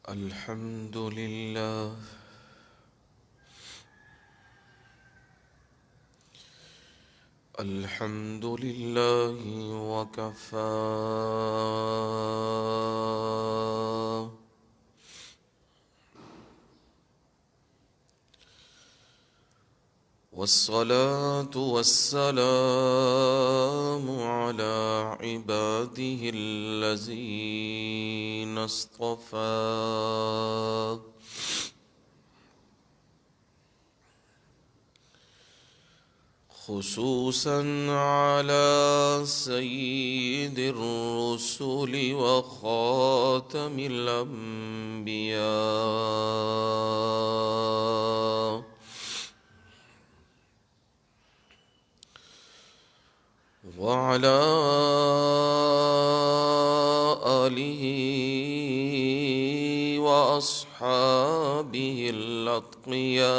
الحمد لله الحمد لله وكفى والصلاة والسلام على عباده الذين اصطفى خصوصا على سيد الرسل وخاتم الأنبياء وعلى آله وأصحابه الأتقياء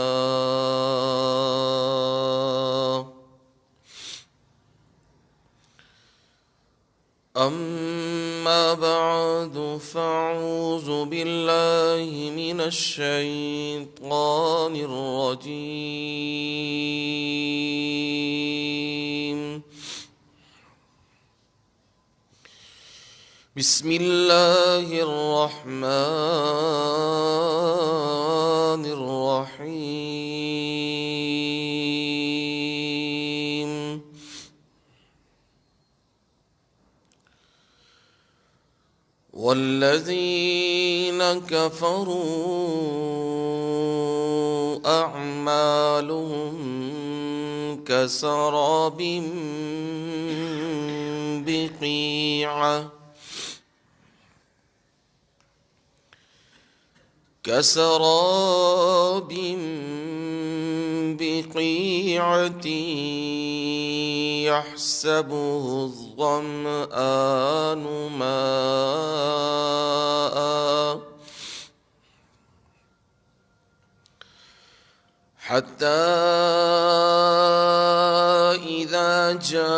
أما بعد فأعوذ بالله من الشيطان الرجيم بسم الله الرحمن الرحيم والذين كفروا أعمالهم كسراب بقيعة بقيعة يحسبه الظمآن ماء حتى إذا جاءه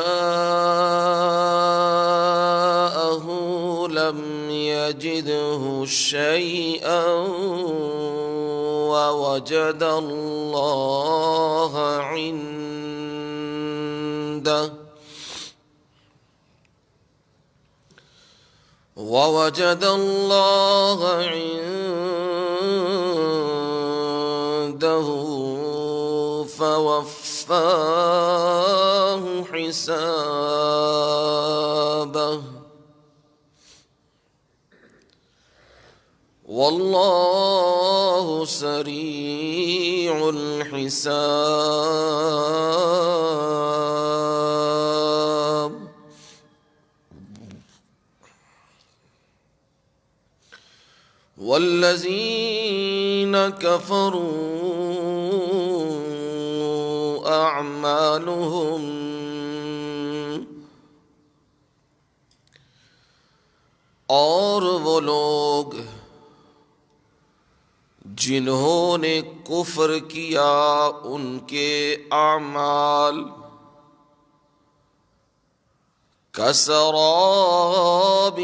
لم يجده شيئا ووجد الله عنده فوفاه حسابه والله سريع الحساب والذين كفروا أعمالهم اور وہ لوگ جنہوں نے کفر کیا ان کے اعمال کسراب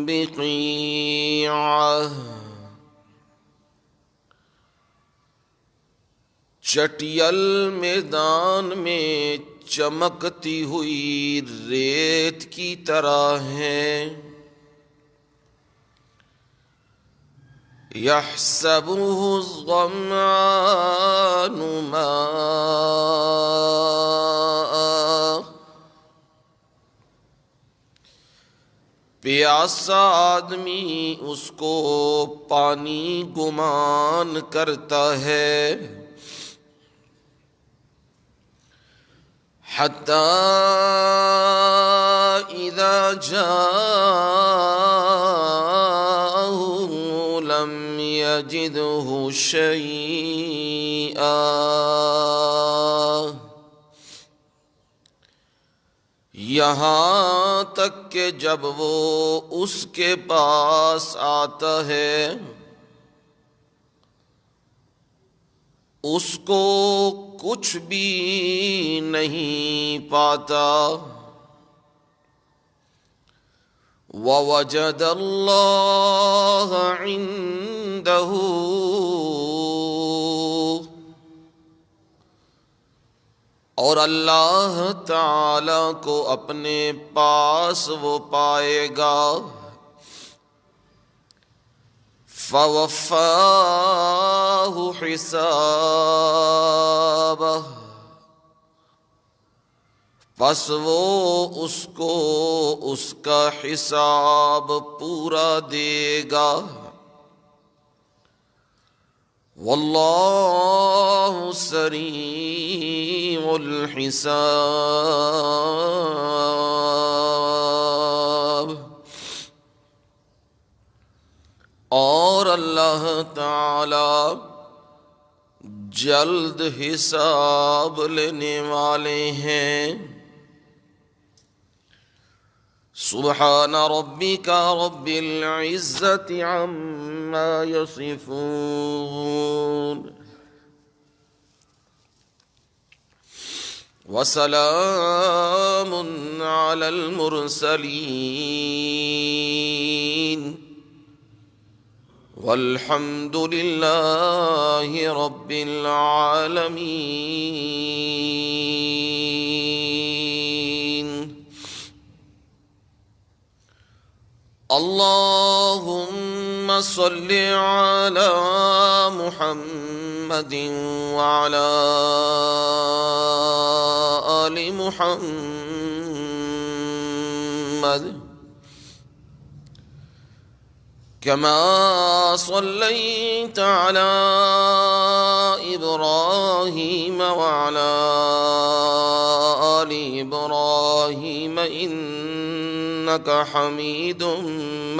بقیعہ چٹیل میدان میں چمکتی ہوئی ریت کی طرح ہیں يحسبه الظمآن ماء پیاسا آدمی اس کو پانی گمان کرتا ہے حتی اذا جاءه لم يجده شيئا یہاں تک کہ جب وہ اس کے پاس آتا ہے اس کو کچھ بھی نہیں پاتا ووجد اللہ عنده اور اللہ تعالی کو اپنے پاس وہ پائے گا فوفاہ حسابہ پس وہ اس کو اس کا حساب پورا دے گا واللہ سریع الحساب اور اللہ تعالی جلد حساب لینے والے ہیں سبحان ربک رب العزت عما یصفون وسلام علی المرسلین والحمد للہ رب العالمین اللہم صل علی محمد وعلی آل محمد كما صليت على إبراهيم وعلى آل إبراهيم إنك حميد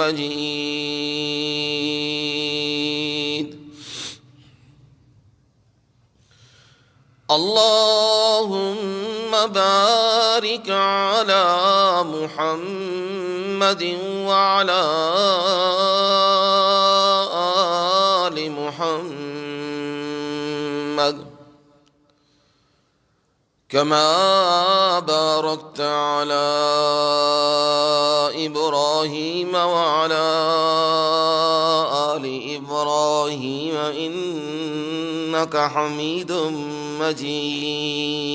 مجيد اللهم بارك على محمد وعلى آل محمد كما باركت على إبراهيم وعلى آل إبراهيم إنك حميد مجيد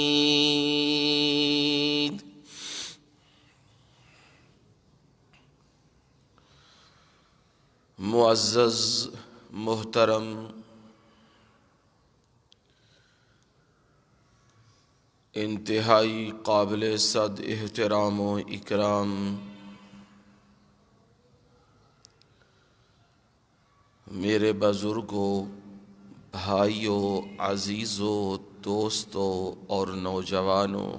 معزز محترم انتہائی قابل صد احترام و اکرام میرے بزرگوں، بھائیوں، عزیزوں، دوستوں اور نوجوانوں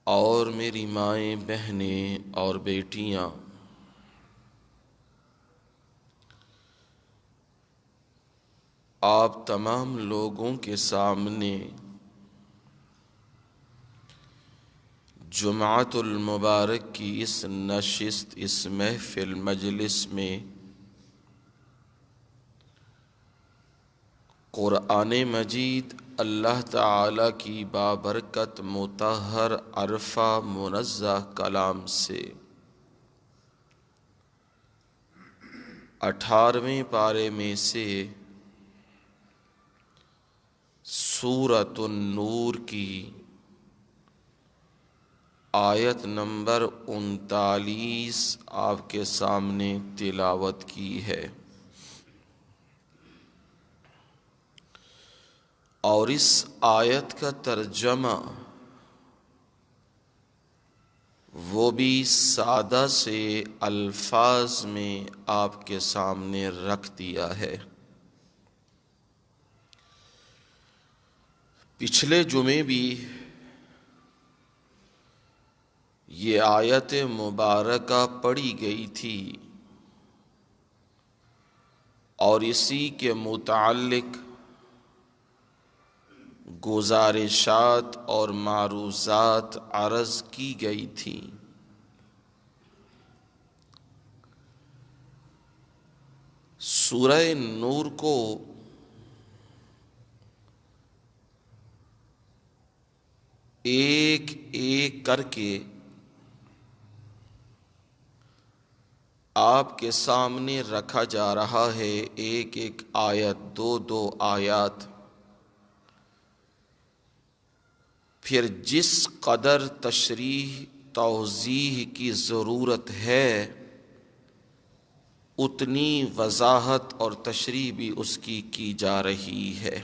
اور میری مائیں، بہنیں اور بیٹیاں، آپ تمام لوگوں کے سامنے جمعۃ المبارک کی اس نشست، اس محفل مجلس میں قرآن مجید اللہ تعالی کی بابرکت مطہر عرفہ منزہ کلام سے 18ویں پارے میں سے سورۃ النور کی آیت نمبر 39 آپ کے سامنے تلاوت کی ہے، اور اس آیت کا ترجمہ وہ بھی سادہ سے الفاظ میں آپ کے سامنے رکھ دیا ہے۔ پچھلے جمعے بھی یہ آیت مبارکہ پڑھی گئی تھی اور اسی کے متعلق گزارشات اور معروضات عرض کی گئی تھی۔ سورہ نور کو ایک ایک کر کے آپ کے سامنے رکھا جا رہا ہے، ایک ایک آیت، دو دو آیات۔ پھر جس قدر تشریح توضیح کی ضرورت ہے اتنی وضاحت اور تشریح بھی اس کی جا رہی ہے۔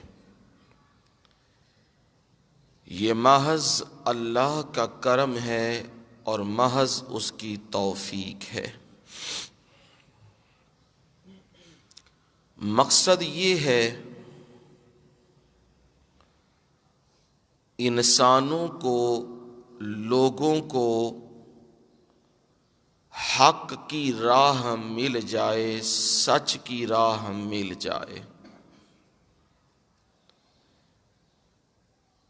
یہ محض اللہ کا کرم ہے اور محض اس کی توفیق ہے۔ مقصد یہ ہے انسانوں کو، لوگوں کو حق کی راہ مل جائے، سچ کی راہ مل جائے۔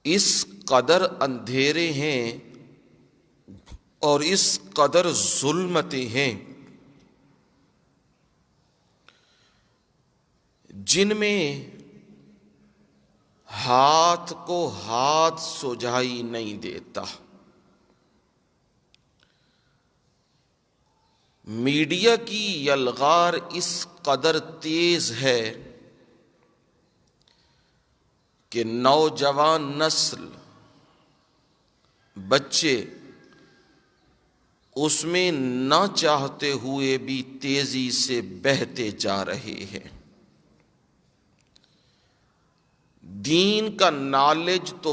اس قدر اندھیرے ہیں اور اس قدر ظلمتیں ہیں جن میں ہاتھ کو ہاتھ سجائی نہیں دیتا۔ میڈیا کی یلغار اس قدر تیز ہے کہ نوجوان نسل، بچے اس میں نہ چاہتے ہوئے بھی تیزی سے بہتے جا رہے ہیں۔ دین کا نالج تو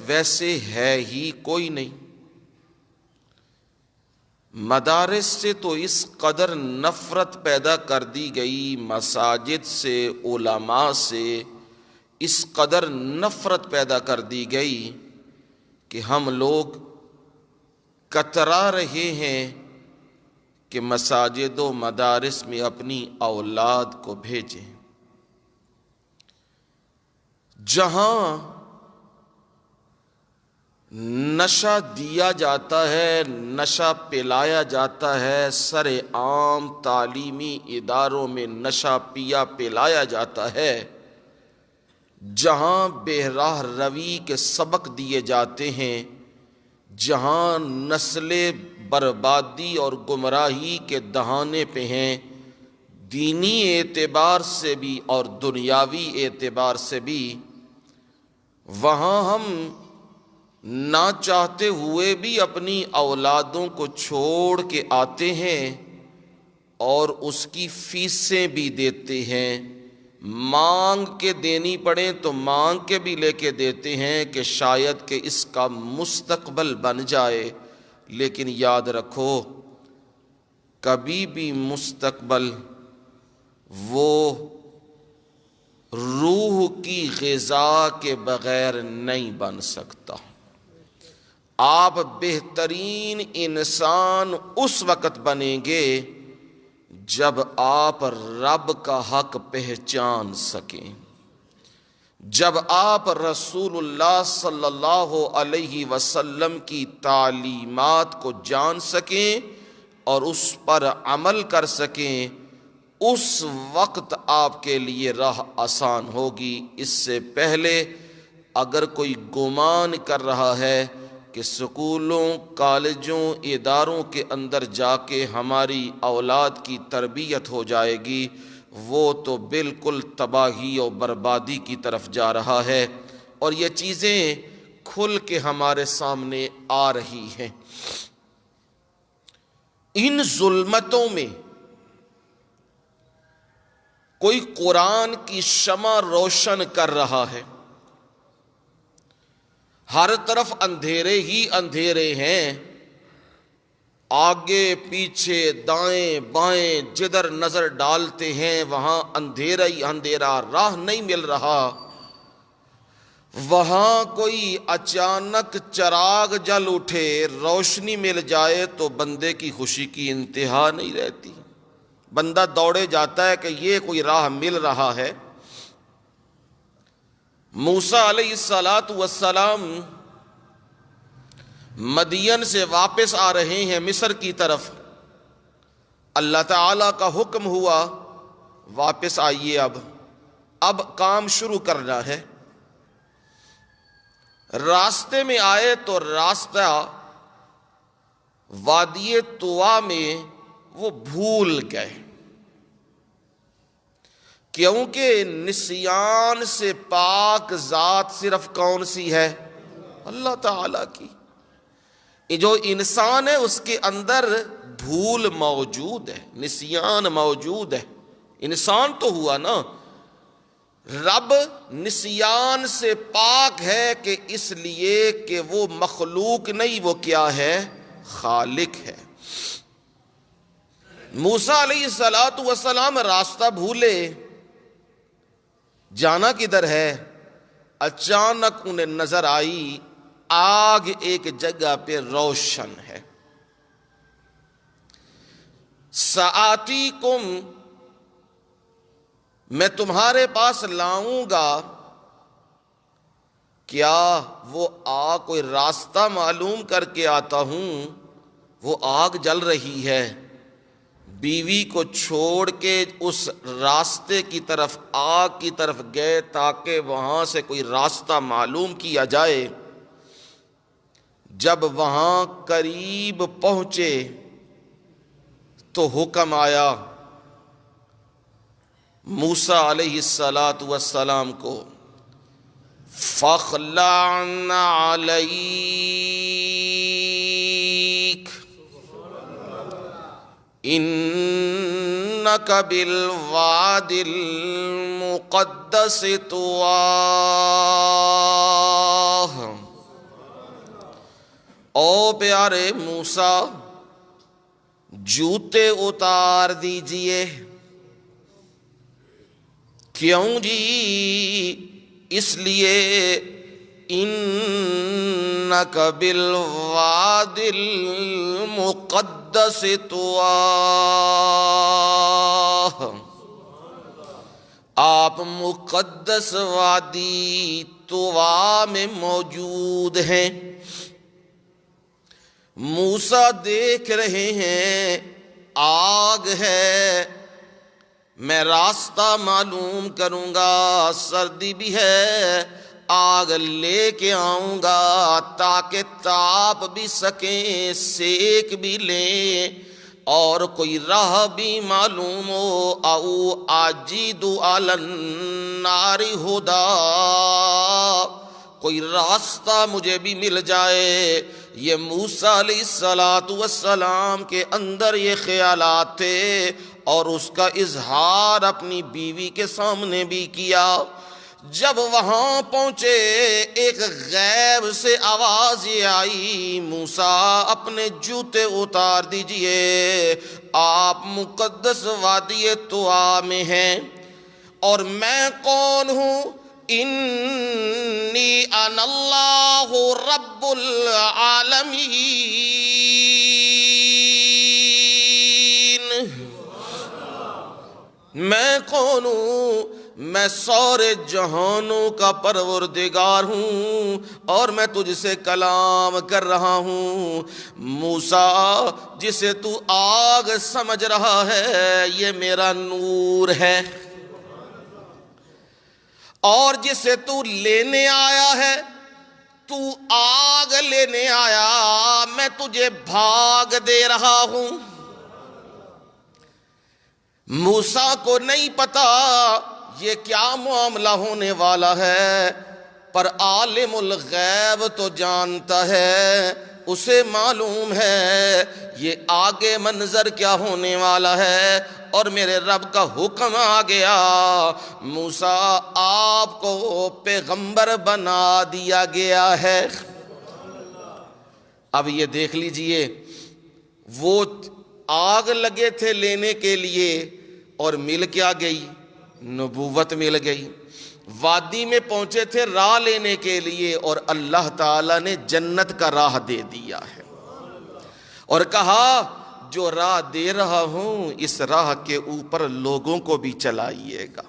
ویسے ہے ہی کوئی نہیں۔ مدارس سے تو اس قدر نفرت پیدا کر دی گئی، مساجد سے، علماء سے اس قدر نفرت پیدا کر دی گئی کہ ہم لوگ کترا رہے ہیں کہ مساجد و مدارس میں اپنی اولاد کو بھیجیں۔ جہاں نشہ دیا جاتا ہے، نشہ پلایا جاتا ہے، سر عام تعلیمی اداروں میں نشہ پلایا جاتا ہے، جہاں بے راہ روی کے سبق دیے جاتے ہیں، جہاں نسلیں بربادی اور گمراہی کے دہانے پہ ہیں، دینی اعتبار سے بھی اور دنیاوی اعتبار سے بھی، وہاں ہم نہ چاہتے ہوئے بھی اپنی اولادوں کو چھوڑ کے آتے ہیں اور اس کی فیسیں بھی دیتے ہیں۔ مانگ کے دینی پڑیں تو مانگ کے بھی لے کے دیتے ہیں کہ شاید کہ اس کا مستقبل بن جائے، لیکن یاد رکھو کبھی بھی مستقبل وہ روح کی غذا کے بغیر نہیں بن سکتا۔ آپ بہترین انسان اس وقت بنیں گے جب آپ رب کا حق پہچان سکیں، جب آپ رسول اللہ صلی اللہ علیہ وسلم کی تعلیمات کو جان سکیں اور اس پر عمل کر سکیں، اس وقت آپ کے لیے راہ آسان ہوگی۔ اس سے پہلے اگر کوئی گمان کر رہا ہے کہ سکولوں، کالجوں، اداروں کے اندر جا کے ہماری اولاد کی تربیت ہو جائے گی، وہ تو بالکل تباہی اور بربادی کی طرف جا رہا ہے، اور یہ چیزیں کھل کے ہمارے سامنے آ رہی ہیں۔ ان ظلمتوں میں کوئی قرآن کی شمع روشن کر رہا ہے، ہر طرف اندھیرے ہی اندھیرے ہیں، آگے پیچھے دائیں بائیں جدھر نظر ڈالتے ہیں وہاں اندھیرا ہی اندھیرا، راہ نہیں مل رہا۔ وہاں کوئی اچانک چراغ جل اٹھے، روشنی مل جائے تو بندے کی خوشی کی انتہا نہیں رہتی، بندہ دوڑے جاتا ہے کہ یہ کوئی راہ مل رہا ہے۔ موسیٰ علیہ السلام مدین سے واپس آ رہے ہیں مصر کی طرف، اللہ تعالیٰ کا حکم ہوا واپس آئیے، اب کام شروع کرنا ہے۔ راستے میں آئے تو راستہ وادی طوا میں وہ بھول گئے، کیونکہ نسیان سے پاک ذات صرف کون سی ہے؟ اللہ تعالی کی۔ جو انسان ہے اس کے اندر بھول موجود ہے، نسیان موجود ہے، انسان تو ہوا نا۔ رب نسیان سے پاک ہے کہ اس لیے کہ وہ مخلوق نہیں، وہ کیا ہے؟ خالق ہے۔ موسیٰ علیہ السلام راستہ بھولے، جانا کدھر ہے؟ اچانک انہیں نظر آئی آگ ایک جگہ پہ روشن ہے۔ سآتیکم، میں تمہارے پاس لاؤں گا۔ کیا وہ آگ؟ کوئی راستہ معلوم کر کے آتا ہوں۔ وہ آگ جل رہی ہے، بیوی کو چھوڑ کے اس راستے کی طرف، آگ کی طرف گئے تاکہ وہاں سے کوئی راستہ معلوم کیا جائے۔ جب وہاں قریب پہنچے تو حکم آیا موسیٰ علیہ السلام کو، فَاخْلَعْنَ عَلَيْكَ إِنَّكَ بِالْوَادِ الْمُقَدَّسِ طُوَىٰ۔ او پیارے موسیٰ، جوتے اتار دیجئے۔ کیوں جی؟ اس لیے انک بالواد المقدس طویٰ، آپ مقدس وادی طویٰ میں موجود ہیں۔ موسیٰ دیکھ رہے ہیں آگ ہے، میں راستہ معلوم کروں گا، سردی بھی ہے، آگ لے کے آؤں گا تاکہ تاپ بھی سکیں، سیک بھی لیں، اور کوئی راہ بھی معلوم ہو۔ او اجد علی النار ہدی، کوئی راستہ مجھے بھی مل جائے۔ یہ موسیٰ علیہ السلام کے اندر یہ خیالات تھے، اور اس کا اظہار اپنی بیوی کے سامنے بھی کیا۔ جب وہاں پہنچے ایک غیب سے آواز یہ آئی، موسیٰ اپنے جوتے اتار دیجئے، آپ مقدس وادی طویٰ میں ہیں۔ اور میں کون ہوں؟ انی انا اللہ رب العالمین۔ میں کون ہوں؟ میں سارے جہانوں کا پروردگار ہوں، اور میں تجھ سے کلام کر رہا ہوں۔ موسیٰ، جسے تو آگ سمجھ رہا ہے یہ میرا نور ہے، اور جسے تو لینے آیا ہے، تو آگ لینے آیا، میں تجھے بھاگ دے رہا ہوں۔ موسیٰ کو نہیں پتا یہ کیا معاملہ ہونے والا ہے، پر عالم الغیب تو جانتا ہے، اسے معلوم ہے یہ آگے منظر کیا ہونے والا ہے، اور میرے رب کا حکم آ گیا، موسیٰ آپ کو پیغمبر بنا دیا گیا ہے۔ اب یہ دیکھ لیجئے، وہ آگ لگے تھے لینے کے لیے، اور مل کیا گئی؟ نبوت مل گئی۔ وادی میں پہنچے تھے راہ لینے کے لیے، اور اللہ تعالیٰ نے جنت کا راہ دے دیا ہے، اور کہا جو راہ دے رہا ہوں اس راہ کے اوپر لوگوں کو بھی چلائیے گا۔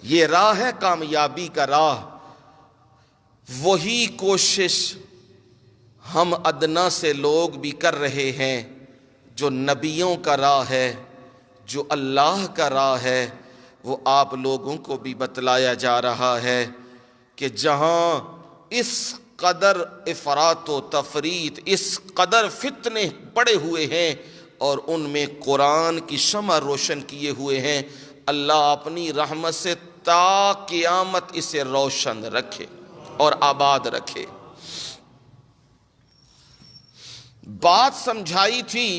یہ راہ ہے کامیابی کا راہ۔ وہی کوشش ہم ادنا سے لوگ بھی کر رہے ہیں، جو نبیوں کا راہ ہے، جو اللہ کا راہ ہے، وہ آپ لوگوں کو بھی بتلایا جا رہا ہے کہ جہاں اس قدر افراط و تفریط، اس قدر فتنے پڑے ہوئے ہیں اور ان میں قرآن کی شمع روشن کیے ہوئے ہیں۔ اللہ اپنی رحمت سے تا قیامت اسے روشن رکھے اور آباد رکھے۔ بات سمجھائی تھی،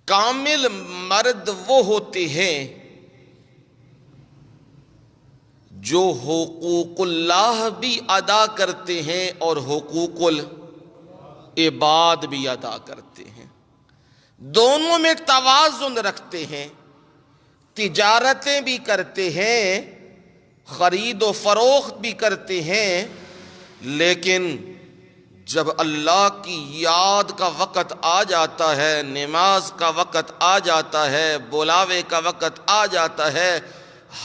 کامل مرد وہ ہوتے ہیں جو حقوق اللہ بھی ادا کرتے ہیں اور حقوق العباد بھی ادا کرتے ہیں، دونوں میں توازن رکھتے ہیں، تجارتیں بھی کرتے ہیں، خرید و فروخت بھی کرتے ہیں، لیکن جب اللہ کی یاد کا وقت آ جاتا ہے، نماز کا وقت آ جاتا ہے، بلاوے کا وقت آ جاتا ہے،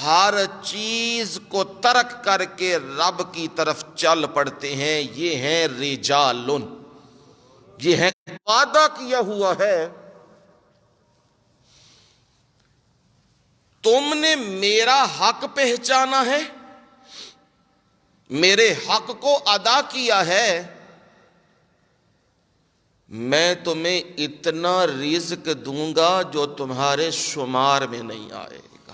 ہر چیز کو ترک کر کے رب کی طرف چل پڑتے ہیں۔ یہ ہیں رجالن، یہ ہے وعدہ کیا ہوا ہے۔ تم نے میرا حق پہچانا ہے، میرے حق کو ادا کیا ہے، میں تمہیں اتنا رزق دوں گا جو تمہارے شمار میں نہیں آئے گا۔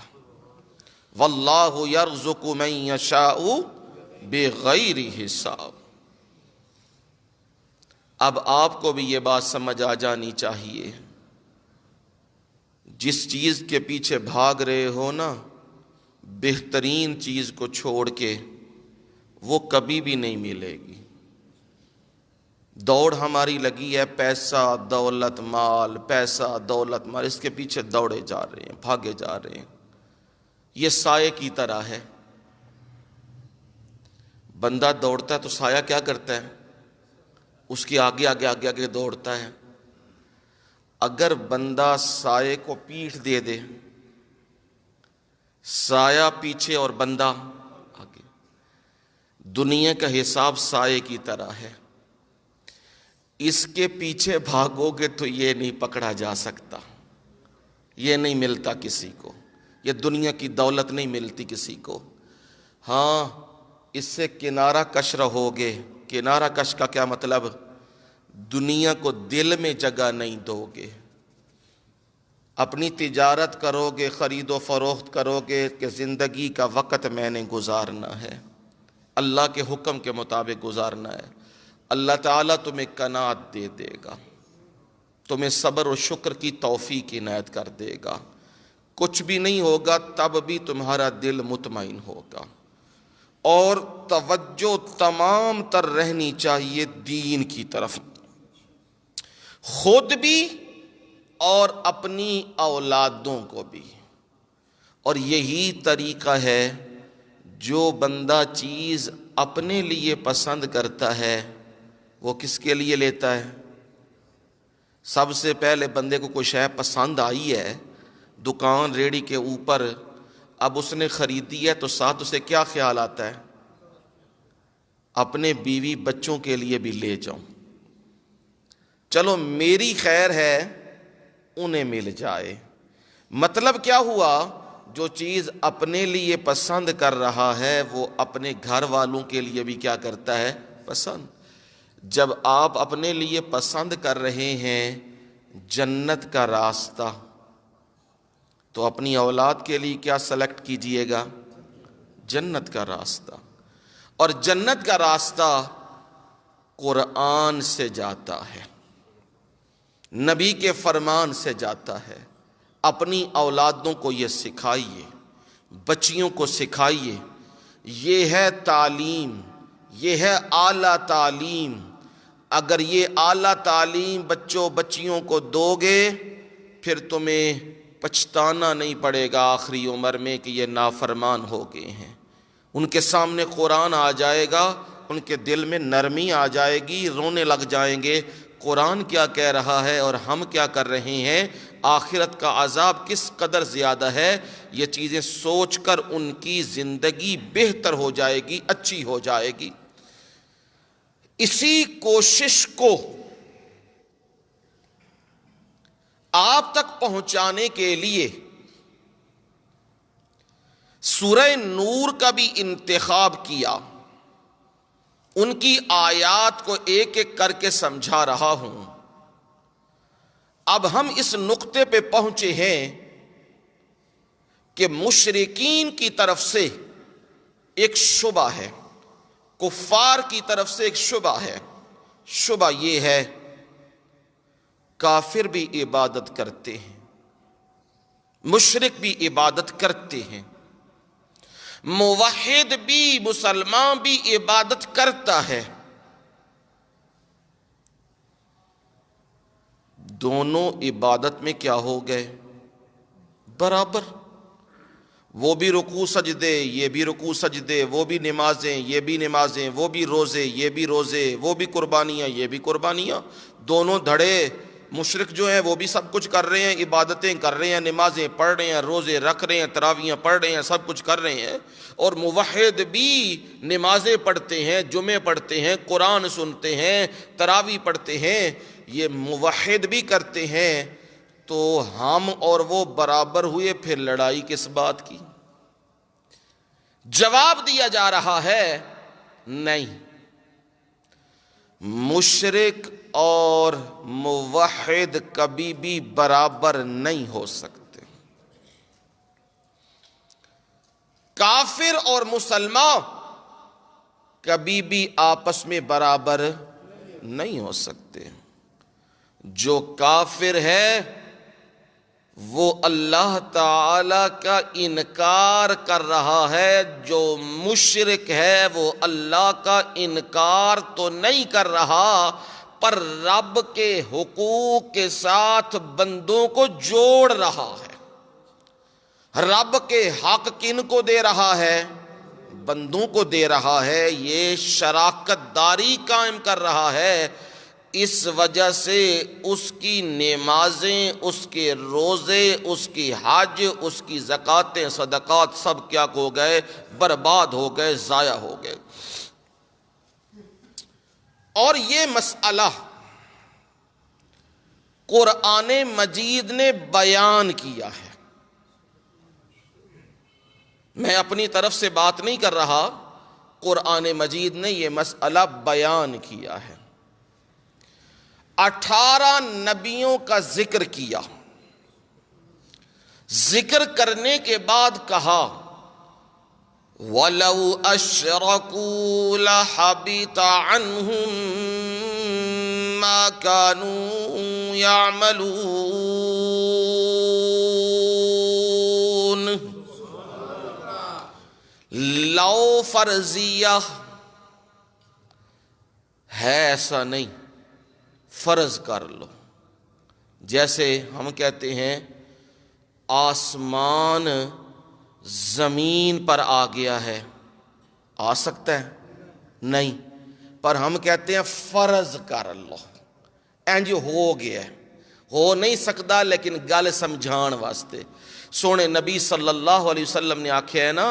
واللہ یرزق من یشاء بغیر حساب۔ اب آپ کو بھی یہ بات سمجھ آ جانی چاہیے، جس چیز کے پیچھے بھاگ رہے ہو نا، بہترین چیز کو چھوڑ کے وہ کبھی بھی نہیں ملے گی۔ دوڑ ہماری لگی ہے پیسہ دولت مال، پیسہ دولت مال، اس کے پیچھے دوڑے جا رہے ہیں، بھاگے جا رہے ہیں۔ یہ سائے کی طرح ہے، بندہ دوڑتا ہے تو سایہ کیا کرتا ہے؟ اس کے آگے آگے آگے آگے دوڑتا ہے۔ اگر بندہ سائے کو پیٹھ دے دے، سایہ پیچھے اور بندہ آگے، دنیا کا حساب سائے کی طرح ہے۔ اس کے پیچھے بھاگو گے تو یہ نہیں پکڑا جا سکتا، یہ نہیں ملتا کسی کو، یہ دنیا کی دولت نہیں ملتی کسی کو۔ ہاں، اس سے کنارہ کش رہو گے۔ کنارہ کش کا کیا مطلب؟ دنیا کو دل میں جگہ نہیں دو گے، اپنی تجارت کرو گے، خرید و فروخت کرو گے کہ زندگی کا وقت میں نے گزارنا ہے، اللہ کے حکم کے مطابق گزارنا ہے۔ اللہ تعالیٰ تمہیں قناعت دے دے گا، تمہیں صبر و شکر کی توفیق عنایت کر دے گا۔ کچھ بھی نہیں ہوگا تب بھی تمہارا دل مطمئن ہوگا، اور توجہ تمام تر رہنی چاہیے دین کی طرف، خود بھی اور اپنی اولادوں کو بھی۔ اور یہی طریقہ ہے، جو بندہ چیز اپنے لیے پسند کرتا ہے وہ کس کے لیے لیتا ہے؟ سب سے پہلے بندے کو کوئی شے پسند آئی ہے، دکان ریڑھی کے اوپر، اب اس نے خریدی ہے تو ساتھ اسے کیا خیال آتا ہے؟ اپنے بیوی بچوں کے لیے بھی لے جاؤں، چلو میری خیر ہے انہیں مل جائے۔ مطلب کیا ہوا؟ جو چیز اپنے لیے پسند کر رہا ہے وہ اپنے گھر والوں کے لیے بھی کیا کرتا ہے؟ پسند۔ جب آپ اپنے لیے پسند کر رہے ہیں جنت کا راستہ، تو اپنی اولاد کے لیے کیا سلیکٹ کیجئے گا؟ جنت کا راستہ۔ اور جنت کا راستہ قرآن سے جاتا ہے، نبی کے فرمان سے جاتا ہے۔ اپنی اولادوں کو یہ سکھائیے، بچیوں کو سکھائیے، یہ ہے تعلیم، یہ ہے اعلیٰ تعلیم۔ اگر یہ اعلیٰ تعلیم بچوں بچیوں کو دو گے پھر تمہیں پچھتانا نہیں پڑے گا آخری عمر میں کہ یہ نافرمان ہو گئے ہیں۔ ان کے سامنے قرآن آ جائے گا، ان کے دل میں نرمی آ جائے گی، رونے لگ جائیں گے، قرآن کیا کہہ رہا ہے اور ہم کیا کر رہے ہیں، آخرت کا عذاب کس قدر زیادہ ہے، یہ چیزیں سوچ کر ان کی زندگی بہتر ہو جائے گی، اچھی ہو جائے گی۔ اسی کوشش کو آپ تک پہنچانے کے لیے سورہ نور کا بھی انتخاب کیا، ان کی آیات کو ایک ایک کر کے سمجھا رہا ہوں۔ اب ہم اس نقطے پہ پہنچے ہیں کہ مشرکین کی طرف سے ایک شبہ ہے، کفار کی طرف سے ایک شبہ ہے۔ شبہ یہ ہے، کافر بھی عبادت کرتے ہیں، مشرک بھی عبادت کرتے ہیں، موحد بھی، مسلمان بھی عبادت کرتا ہے، دونوں عبادت میں کیا ہو گئے؟ برابر۔ وہ بھی رکوع سجدے، یہ بھی رکوع سجدے، وہ بھی نمازیں، یہ بھی نمازیں، وہ بھی روزے، یہ بھی روزے، وہ بھی قربانیاں، یہ بھی قربانیاں، دونوں دھڑے۔ مشرک جو ہیں وہ بھی سب کچھ کر رہے ہیں، عبادتیں کر رہے ہیں، نمازیں پڑھ رہے ہیں، روزے رکھ رہے ہیں، تراویحیں پڑھ رہے ہیں، سب کچھ کر رہے ہیں، اور موحد بھی نمازیں پڑھتے ہیں، جمعے پڑھتے ہیں، قرآن سنتے ہیں، تراویح پڑھتے ہیں، یہ موحد بھی کرتے ہیں، تو ہم اور وہ برابر ہوئے، پھر لڑائی کس بات کی؟ جواب دیا جا رہا ہے نہیں، مشرک اور موحد کبھی بھی برابر نہیں ہو سکتے، کافر اور مسلمان کبھی بھی آپس میں برابر نہیں ہو سکتے۔ جو کافر ہے وہ اللہ تعالی کا انکار کر رہا ہے، جو مشرک ہے وہ اللہ کا انکار تو نہیں کر رہا، پر رب کے حقوق کے ساتھ بندوں کو جوڑ رہا ہے۔ رب کے حق کن کو دے رہا ہے؟ بندوں کو دے رہا ہے، یہ شراکت داری قائم کر رہا ہے۔ اس وجہ سے اس کی نمازیں، اس کے روزے، اس کی حج، اس کی زکاتیں، صدقات سب کیا ہو گئے؟ برباد ہو گئے، ضائع ہو گئے۔ اور یہ مسئلہ قرآن مجید نے بیان کیا ہے، میں اپنی طرف سے بات نہیں کر رہا، قرآن مجید نے یہ مسئلہ بیان کیا ہے۔ 18 نبیوں کا ذکر کیا، ذکر کرنے کے بعد کہا وَلَوْ أَشْرَكُوا لَحَبِطَ عَنْهُمْ مَا كَانُوا يَعْمَلُونَ۔ لو فرضیہ ہے، ایسا نہیں، فرض کر لو۔ جیسے ہم کہتے ہیں آسمان زمین پر آ گیا ہے، آ سکتا ہے؟ نہیں، پر ہم کہتے ہیں فرض کر لو، انج ہو گیا ہے، ہو نہیں سکتا، لیکن گل سمجھان واسطے سونے نبی صلی اللہ علیہ وسلم نے آکھیا ہے نا،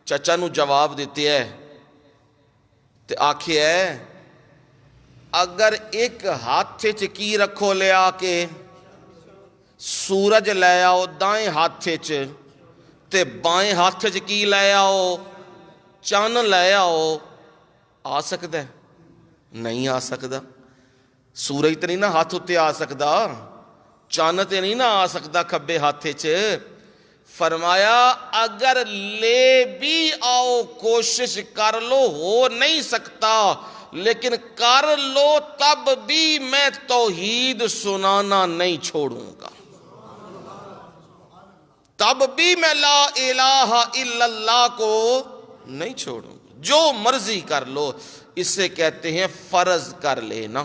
چچا نو جواب دیتے ہے تے آکھیا ہے اگر ایک ہاتھ چکی رکھو لے آ کے، سورج لے آؤ دائیں ہاتھ تے بائیں ہاتھ کی لے آؤ چان لے آؤ، آ سکتا ہے؟ نہیں آ سکتا۔ سورج تے نہیں نا ہاتھ اتے آ سکتا، چان تے نہیں نا آ سکتا کھبے ہاتھ چ۔ فرمایا اگر لے بھی آؤ، کوشش کر لو، ہو نہیں سکتا، لیکن کر لو تب بھی میں توحید سنانا نہیں چھوڑوں گا، تب بھی میں لا الہ الا اللہ کو نہیں چھوڑوں گا، جو مرضی کر لو۔ اسے کہتے ہیں فرض کر لینا۔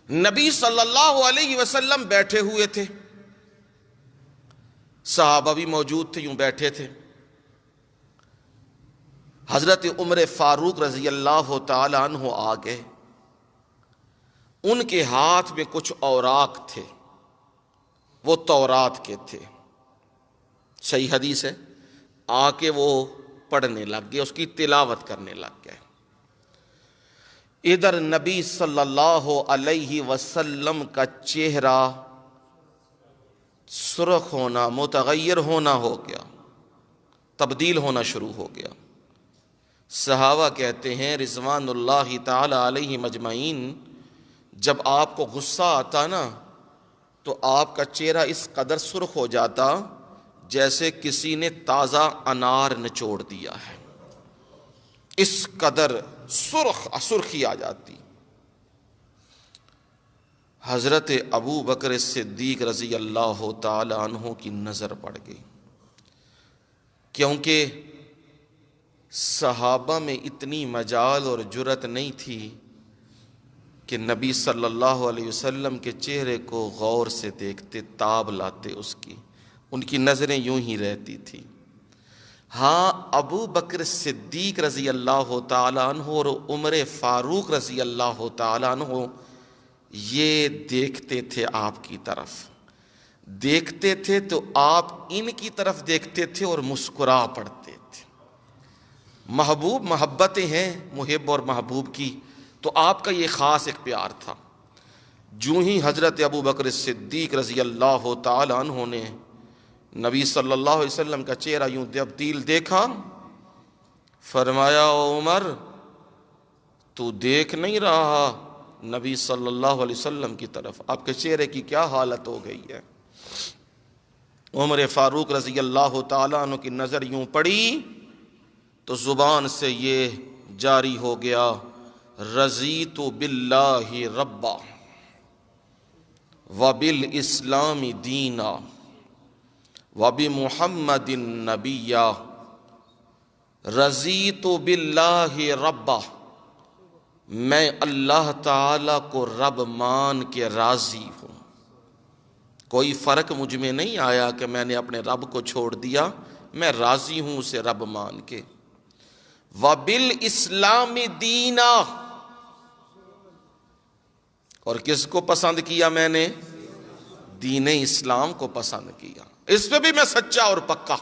نبی صلی اللہ علیہ وسلم بیٹھے ہوئے تھے، صحابہ بھی موجود تھے، یوں بیٹھے تھے۔ حضرت عمر فاروق رضی اللہ تعالی عنہ آ گئے، ان کے ہاتھ میں کچھ اوراق تھے، وہ تورات کے تھے، صحیح حدیث ہے، آ کے وہ پڑھنے لگ گئے، اس کی تلاوت کرنے لگ گئے۔ ادھر نبی صلی اللہ علیہ وسلم کا چہرہ سرخ ہونا، متغیر ہونا ہو گیا، تبدیل ہونا شروع ہو گیا۔ صحابہ کہتے ہیں رضوان اللہ تعالی علیہ مجمعین، جب آپ کو غصہ آتا نا تو آپ کا چہرہ اس قدر سرخ ہو جاتا جیسے کسی نے تازہ انار نچوڑ دیا ہے، اس قدر سرخی آ جاتی۔ حضرت ابو بکر صدیق رضی اللہ تعالی عنہ کی نظر پڑ گئی، کیونکہ صحابہ میں اتنی مجال اور جرأت نہیں تھی کہ نبی صلی اللہ علیہ وسلم کے چہرے کو غور سے دیکھتے، تاب لاتے اس کی، ان کی نظریں یوں ہی رہتی تھی۔ ہاں ابو بکر صدیق رضی اللہ تعالیٰ عنہ اور عمر فاروق رضی اللہ تعالیٰ عنہ یہ دیکھتے تھے، آپ کی طرف دیکھتے تھے تو آپ ان کی طرف دیکھتے تھے اور مسکرا پڑتے تھے۔ محبوب محبتیں ہیں محب اور محبوب کی، تو آپ کا یہ خاص ایک پیار تھا۔ جو ہی حضرت ابو بکر صدیق رضی اللہ تعالی عنہ نے نبی صلی اللہ علیہ وسلم کا چہرہ یوں تبدیل دیکھا، فرمایا او عمر تو دیکھ نہیں رہا نبی صلی اللہ علیہ وسلم کی طرف، آپ کے چہرے کی کیا حالت ہو گئی ہے۔ عمر فاروق رضی اللہ تعالیٰ عنہ کی نظر یوں پڑی تو زبان سے یہ جاری ہو گیا، رضیت باللہ ربا وبالاسلام دینا وبمحمد نبیا۔ رضیت باللہ ربا، میں اللہ تعالی کو رب مان کے راضی ہوں، کوئی فرق مجھ میں نہیں آیا کہ میں نے اپنے رب کو چھوڑ دیا، میں راضی ہوں اسے رب مان کے۔ وبالاسلام دینا، اور کس کو پسند کیا میں نے؟ دین اسلام کو پسند کیا، اس پہ بھی میں سچا اور پکا،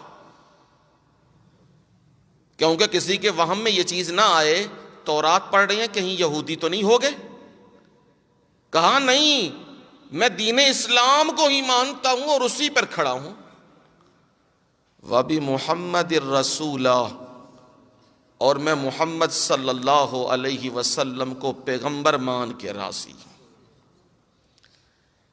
کیونکہ کسی کے وہم میں یہ چیز نہ آئے تورات پڑھ رہے ہیں کہیں یہودی تو نہیں ہو گئے، کہا نہیں میں دین اسلام کو ہی مانتا ہوں اور اسی پر کھڑا ہوں۔ وبمحمد الرسول، اور میں محمد صلی اللہ علیہ وسلم کو پیغمبر مان کے راضی۔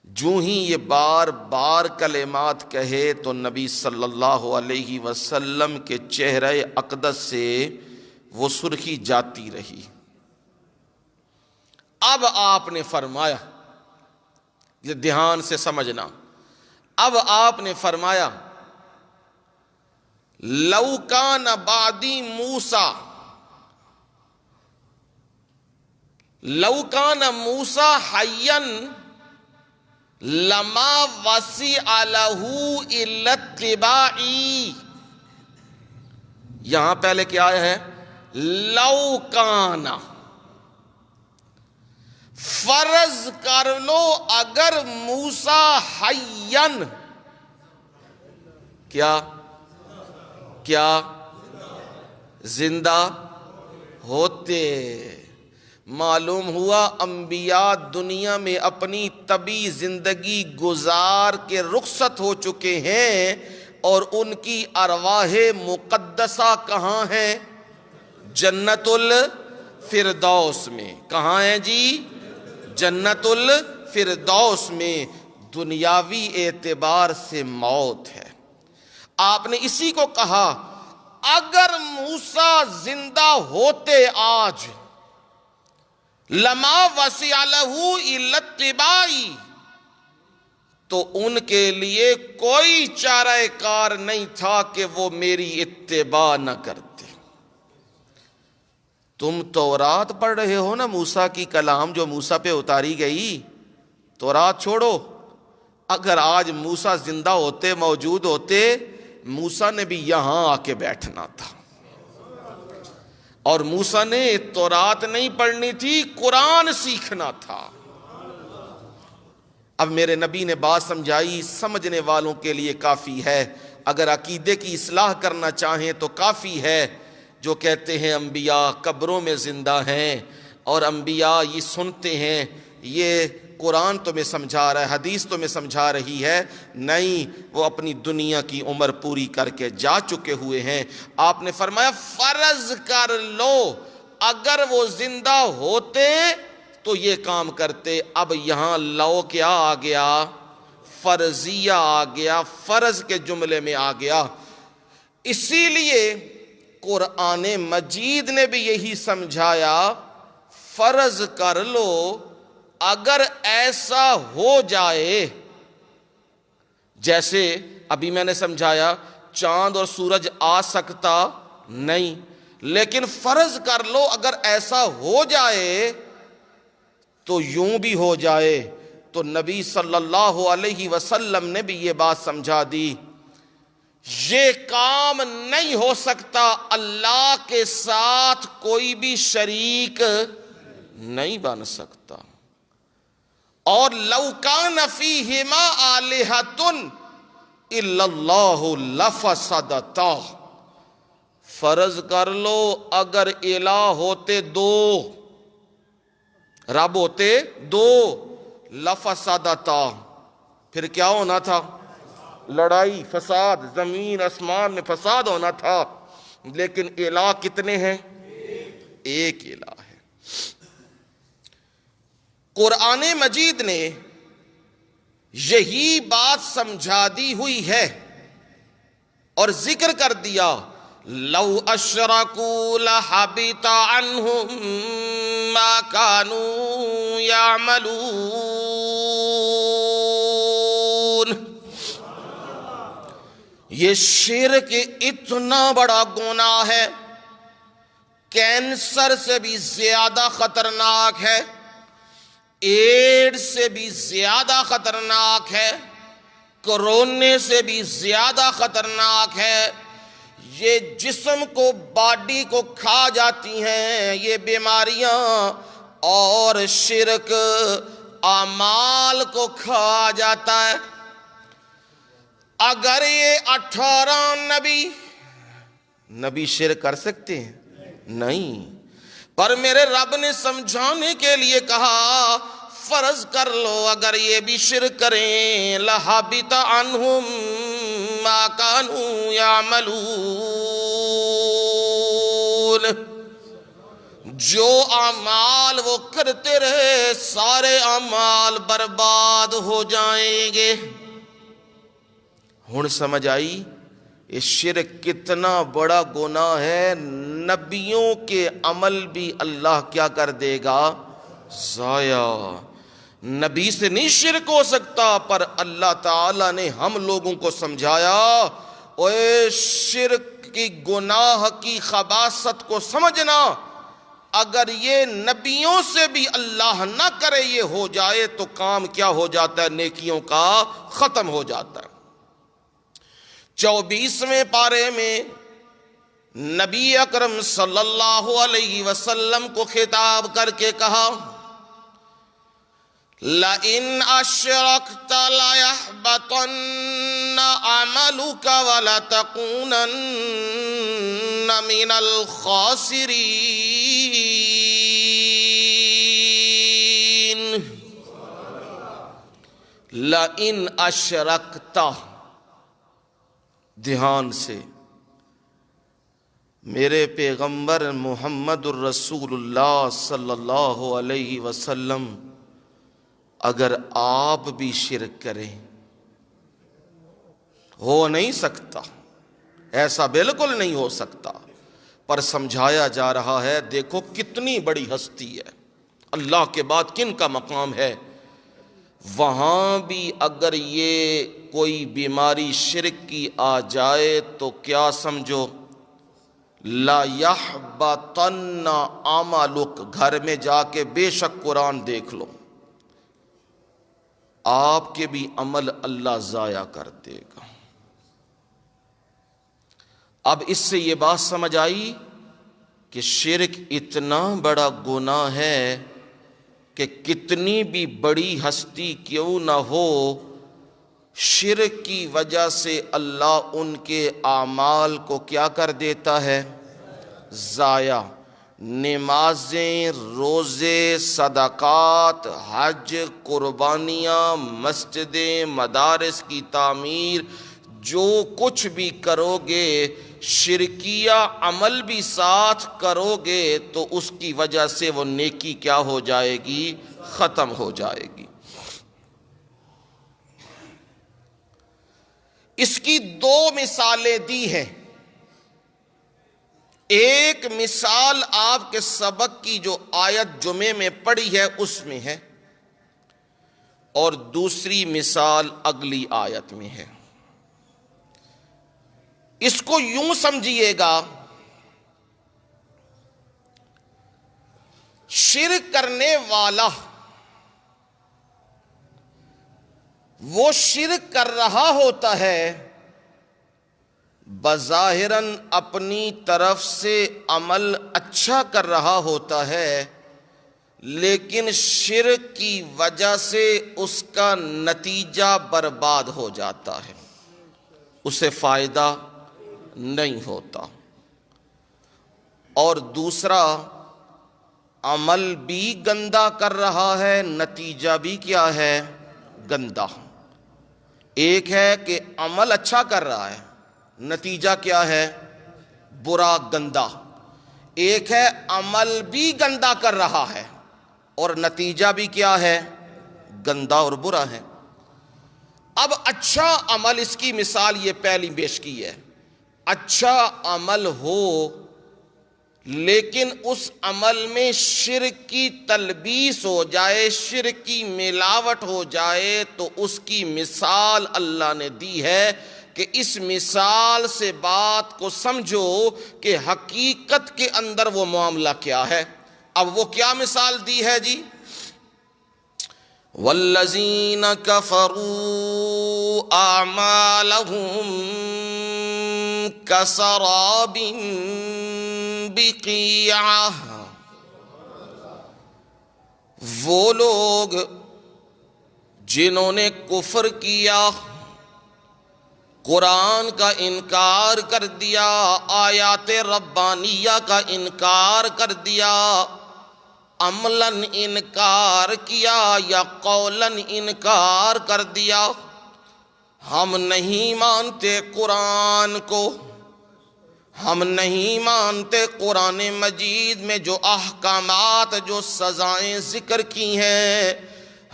جو ہی یہ بار بار کلمات کہے تو نبی صلی اللہ علیہ وسلم کے چہرہ اقدس سے وہ سرخی جاتی رہی۔ اب آپ نے فرمایا، یہ دھیان سے سمجھنا، اب آپ نے فرمایا لو کان بعدی موسیٰ، لو کان موسیٰ حیا لما وسع لہ الا اتباعی۔ یہاں پہلے کیا ہے؟ لو کان، فرض کر لو اگر موسیٰ حیاً، کیا زندہ ہوتے۔ معلوم ہوا انبیاء دنیا میں اپنی طبعی زندگی گزار کے رخصت ہو چکے ہیں، اور ان کی ارواح مقدسہ کہاں ہیں؟ جنت الفردوس میں۔ کہاں ہیں جی؟ جنت الفردوس میں۔ دنیاوی اعتبار سے موت ہے۔ آپ نے اسی کو کہا اگر موسیٰ زندہ ہوتے آج، لما وسع لہ الا اتباعی، تو ان کے لیے کوئی چارہ کار نہیں تھا کہ وہ میری اتباع نہ کرتے۔ تم تورات پڑھ رہے ہو نا، موسیٰ کی کلام جو موسیٰ پہ اتاری گئی، تورات چھوڑو، اگر آج موسیٰ زندہ ہوتے، موجود ہوتے، موسیٰ نے بھی یہاں آ کے بیٹھنا تھا، اور موسیٰ نے تورات نہیں پڑھنی تھی، قرآن سیکھنا تھا۔ اب میرے نبی نے بات سمجھائی، سمجھنے والوں کے لیے کافی ہے، اگر عقیدے کی اصلاح کرنا چاہیں تو کافی ہے۔ جو کہتے ہیں انبیاء قبروں میں زندہ ہیں، اور انبیاء یہ سنتے ہیں، یہ قرآن تمہیں سمجھا رہا ہے، حدیث تمہیں سمجھا رہی ہے، نہیں، وہ اپنی دنیا کی عمر پوری کر کے جا چکے ہوئے ہیں۔ آپ نے فرمایا فرض کر لو، اگر وہ زندہ ہوتے تو یہ کام کرتے۔ اب یہاں لو کیا آ گیا؟ فرضیہ آ گیا، فرض کے جملے میں آ گیا۔ اسی لیے قرآن مجید نے بھی یہی سمجھایا، فرض کر لو اگر ایسا ہو جائے، جیسے ابھی میں نے سمجھایا چاند اور سورج آ سکتا نہیں، لیکن فرض کر لو اگر ایسا ہو جائے تو یوں بھی ہو جائے، تو نبی صلی اللہ علیہ وسلم نے بھی یہ بات سمجھا دی، یہ کام نہیں ہو سکتا، اللہ کے ساتھ کوئی بھی شریک نہیں بن سکتا۔ اور لو کان فیہما آلہۃ الا اللہ لفسدتا، فرض کر لو اگر الہ ہوتے دو، رب ہوتے دو، لفسدتا، پھر کیا ہونا تھا؟ لڑائی، فساد، زمین آسمان میں فساد ہونا تھا۔ لیکن الہ کتنے ہیں؟ ایک الہ ہے۔ قرآن مجید نے یہی بات سمجھا دی ہوئی ہے اور ذکر کر دیا، لو اشرکوا لحبط عنہم ما كانوا يعملون۔ یہ شرک اتنا بڑا گناہ ہے، کینسر سے بھی زیادہ خطرناک ہے، ایڈز سے بھی زیادہ خطرناک ہے، کورونے سے بھی زیادہ خطرناک ہے۔ یہ جسم کو، باڈی کو کھا جاتی ہیں یہ بیماریاں، اور شرک اعمال کو کھا جاتا ہے۔ اگر یہ 18 نبی شرک کر سکتے ہیں؟ نہیں، پر میرے رب نے سمجھانے کے لیے کہا فرض کر لو اگر یہ بھی شرک کریں، لَحَبِطَ عَنْهُمْ مَا كَانُوا يَعْمَلُونَ، جو اعمال وہ کرتے رہے سارے اعمال برباد ہو جائیں گے۔ ہن سمجھ آئی یہ شرک کتنا بڑا گناہ ہے، نبیوں کے عمل بھی اللہ کیا کر دے گا؟ ضائع۔ نبی سے نہیں شرک ہو سکتا، پر اللہ تعالیٰ نے ہم لوگوں کو سمجھایا، اوے شرک کی گناہ کی خباثت کو سمجھنا، اگر یہ نبیوں سے بھی اللہ نہ کرے یہ ہو جائے تو کام کیا ہو جاتا ہے؟ نیکیوں کا ختم ہو جاتا ہے۔ 24ویں پارے میں نبی اکرم صلی اللہ علیہ وسلم کو خطاب کر کے کہا، لَإِنْ أَشْرَكْتَ لَيَحْبَطَنَّ عَمَلُكَ وَلَتَكُونَنَّ مِنَ الْخَاسِرِينَ۔ لَإِنْ أَشْرَكْتَ، دھیان سے، میرے پیغمبر محمد الرسول اللہ صلی اللہ علیہ وسلم اگر آپ بھی شرک کریں، ہو نہیں سکتا، ایسا بالکل نہیں ہو سکتا، پر سمجھایا جا رہا ہے دیکھو کتنی بڑی ہستی ہے، اللہ کے بعد کن کا مقام ہے، وہاں بھی اگر یہ کوئی بیماری شرک کی آ جائے تو کیا سمجھو، لا یحبطن عملک، گھر میں جا کے بے شک قرآن دیکھ لو، آپ کے بھی عمل اللہ ضائع کر دے گا۔ اب اس سے یہ بات سمجھ آئی کہ شرک اتنا بڑا گناہ ہے کہ کتنی بھی بڑی ہستی کیوں نہ ہو، شرک کی وجہ سے اللہ ان کے اعمال کو کیا کر دیتا ہے؟ ضائع۔ نمازیں، روزے، صدقات، حج، قربانیاں، مسجدیں، مدارس کی تعمیر، جو کچھ بھی کرو گے شرکیہ عمل بھی ساتھ کرو گے تو اس کی وجہ سے وہ نیکی کیا ہو جائے گی؟ ختم ہو جائے گی۔ اس کی دو مثالیں دی ہیں۔ ایک مثال آپ کے سبق کی جو آیت جمعے میں پڑھی ہے اس میں ہے، اور دوسری مثال اگلی آیت میں ہے۔ اس کو یوں سمجھیے گا، شرک کرنے والا وہ شرک کر رہا ہوتا ہے، بظاہراً اپنی طرف سے عمل اچھا کر رہا ہوتا ہے، لیکن شرک کی وجہ سے اس کا نتیجہ برباد ہو جاتا ہے، اسے فائدہ نہیں ہوتا۔ اور دوسرا، عمل بھی گندا کر رہا ہے، نتیجہ بھی کیا ہے؟ گندا۔ ایک ہے کہ عمل اچھا کر رہا ہے، نتیجہ کیا ہے؟ برا، گندا۔ ایک ہے عمل بھی گندا کر رہا ہے اور نتیجہ بھی کیا ہے؟ گندا اور برا ہے۔ اب اچھا عمل، اس کی مثال یہ پہلی پیش کی ہے۔ اچھا عمل ہو لیکن اس عمل میں شرک کی تلبیس ہو جائے، شرک کی ملاوٹ ہو جائے، تو اس کی مثال اللہ نے دی ہے کہ اس مثال سے بات کو سمجھو کہ حقیقت کے اندر وہ معاملہ کیا ہے۔ اب وہ کیا مثال دی ہے جی؟ والذین کفروا اعمالہم کسراب بقیعہ، وہ لوگ جنہوں نے کفر کیا، قرآن کا انکار کر دیا، آیات ربانیہ کا انکار کر دیا، عملاً انکار کیا یا قولاً انکار کر دیا، ہم نہیں مانتے قرآن کو، ہم نہیں مانتے قرآن مجید میں جو احکامات، جو سزائیں ذکر کی ہیں،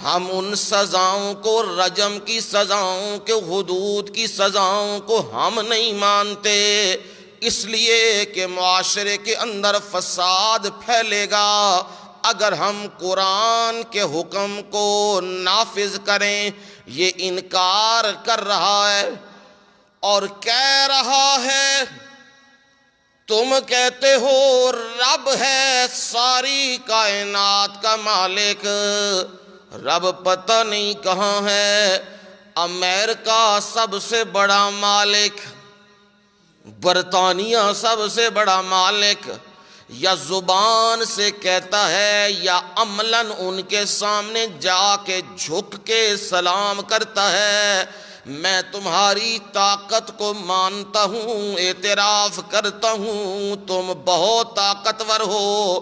ہم ان سزاؤں کو، رجم کی سزاؤں کے، حدود کی سزاؤں کو ہم نہیں مانتے، اس لیے کہ معاشرے کے اندر فساد پھیلے گا اگر ہم قرآن کے حکم کو نافذ کریں۔ یہ انکار کر رہا ہے اور کہہ رہا ہے، تم کہتے ہو رب ہے ساری کائنات کا مالک، رب پتہ نہیں کہاں ہے، امریکہ سب سے بڑا مالک، برطانیہ سب سے بڑا مالک، یا زبان سے کہتا ہے یا عملاً ان کے سامنے جا کے جھک کے سلام کرتا ہے، میں تمہاری طاقت کو مانتا ہوں، اعتراف کرتا ہوں، تم بہت طاقتور ہو،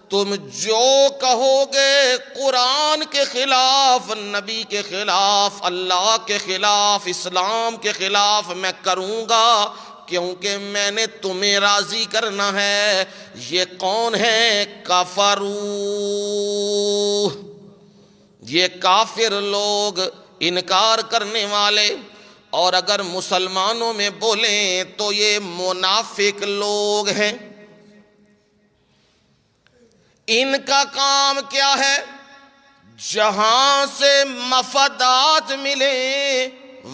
تم جو کہو گے قرآن کے خلاف، نبی کے خلاف، اللہ کے خلاف، اسلام کے خلاف میں کروں گا، کیونکہ میں نے تمہیں راضی کرنا ہے۔ یہ کون ہے؟ کفرو، یہ کافر لوگ، انکار کرنے والے۔ اور اگر مسلمانوں میں بولیں تو یہ منافق لوگ ہیں۔ ان کا کام کیا ہے؟ جہاں سے مفادات ملیں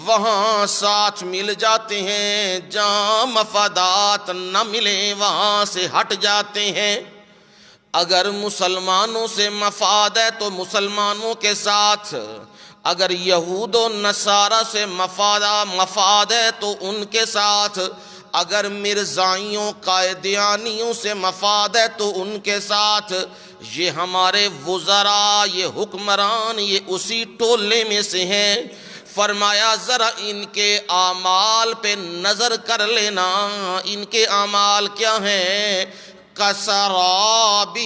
وہاں ساتھ مل جاتے ہیں، جہاں مفادات نہ ملیں وہاں سے ہٹ جاتے ہیں۔ اگر مسلمانوں سے مفاد ہے تو مسلمانوں کے ساتھ، اگر یہود و نصارہ سے مفاد ہے تو ان کے ساتھ، اگر مرزائیوں قائدیانیوں سے مفاد ہے تو ان کے ساتھ۔ یہ ہمارے وزراء، یہ حکمران، یہ اسی ٹولے میں سے ہیں۔ فرمایا ذرا ان کے اعمال پہ نظر کر لینا، ان کے اعمال کیا ہیں؟ کسراب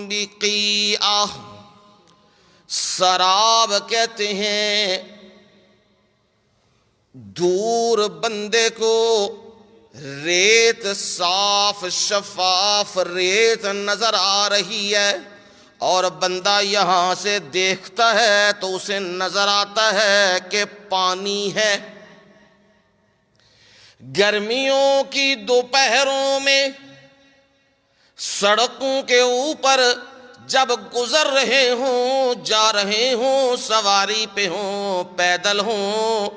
بقیعہ، سراب کہتے ہیں دور بندے کو ریت، صاف شفاف ریت نظر آ رہی ہے اور بندہ یہاں سے دیکھتا ہے تو اسے نظر آتا ہے کہ پانی ہے۔ گرمیوں کی دوپہروں میں سڑکوں کے اوپر جب گزر رہے ہوں، جا رہے ہوں، سواری پہ ہوں، پیدل ہوں،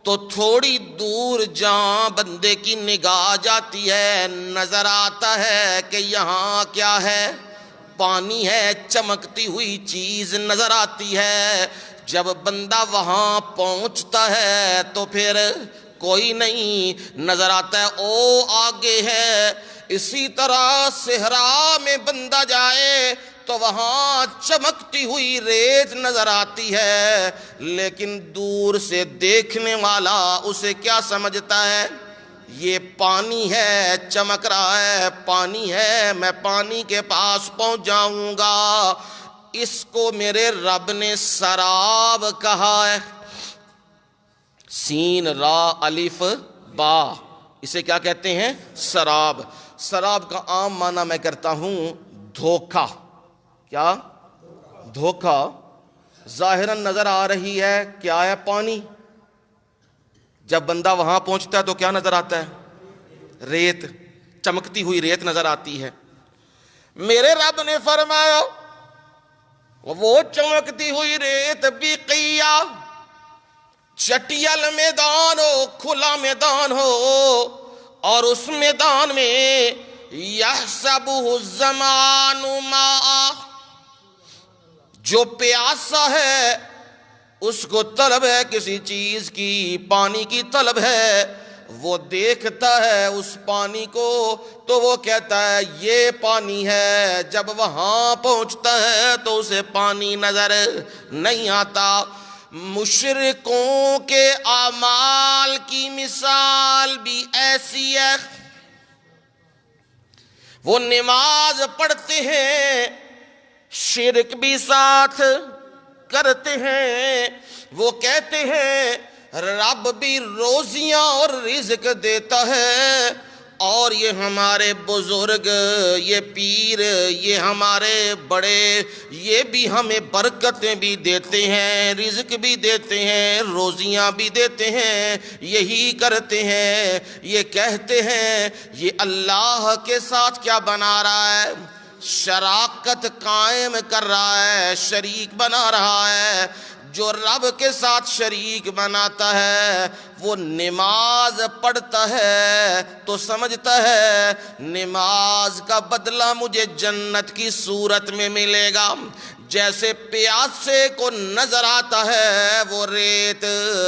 تو تھوڑی دور جہاں بندے کی نگاہ جاتی ہے نظر آتا ہے کہ یہاں کیا ہے؟ پانی ہے، چمکتی ہوئی چیز نظر آتی ہے۔ جب بندہ وہاں پہنچتا ہے تو پھر کوئی نہیں نظر آتا ہے، او آگے ہے۔ اسی طرح صحرا میں بندہ جائے تو وہاں چمکتی ہوئی ریت نظر آتی ہے، لیکن دور سے دیکھنے والا اسے کیا سمجھتا ہے؟ یہ پانی ہے، چمک رہا ہے، پانی ہے، میں پانی کے پاس پہنچ جاؤں گا۔ اس کو میرے رب نے سراب کہا ہے، سین را الف با، اسے کیا کہتے ہیں؟ سراب۔ سراب کا عام معنی میں کرتا ہوں دھوکہ۔ کیا؟ دھوکہ۔ ظاہراً نظر آ رہی ہے کیا ہے؟ پانی۔ جب بندہ وہاں پہنچتا ہے تو کیا نظر آتا ہے؟ ریت، چمکتی ہوئی ریت نظر آتی ہے۔ میرے رب نے فرمایا وہ چمکتی ہوئی ریت بقیعہ، چٹیل میدان ہو، کھلا میدان ہو، اور اس میدان میں یحسبہ الظمآن ماء، جو پیاسا ہے اس کو طلب ہے کسی چیز کی، پانی کی طلب ہے، وہ دیکھتا ہے اس پانی کو تو وہ کہتا ہے یہ پانی ہے۔ جب وہاں پہنچتا ہے تو اسے پانی نظر نہیں آتا۔ مشرکوں کے اعمال کی مثال بھی ایسی ہے، وہ نماز پڑھتے ہیں، شرک بھی ساتھ کرتے ہیں، وہ کہتے ہیں رب بھی روزیاں اور رزق دیتا ہے، اور یہ ہمارے بزرگ، یہ پیر، یہ ہمارے بڑے، یہ بھی ہمیں برکتیں بھی دیتے ہیں، رزق بھی دیتے ہیں، روزیاں بھی دیتے ہیں، یہی کرتے ہیں۔ یہ کہتے ہیں یہ اللہ کے ساتھ کیا بنا رہا ہے؟ شراکت قائم کر رہا ہے، شریک بنا رہا ہے۔ جو رب کے ساتھ شریک بناتا ہے وہ نماز پڑھتا ہے تو سمجھتا ہے نماز کا بدلہ مجھے جنت کی صورت میں ملے گا۔ جیسے پیاسے کو نظر آتا ہے وہ ریت،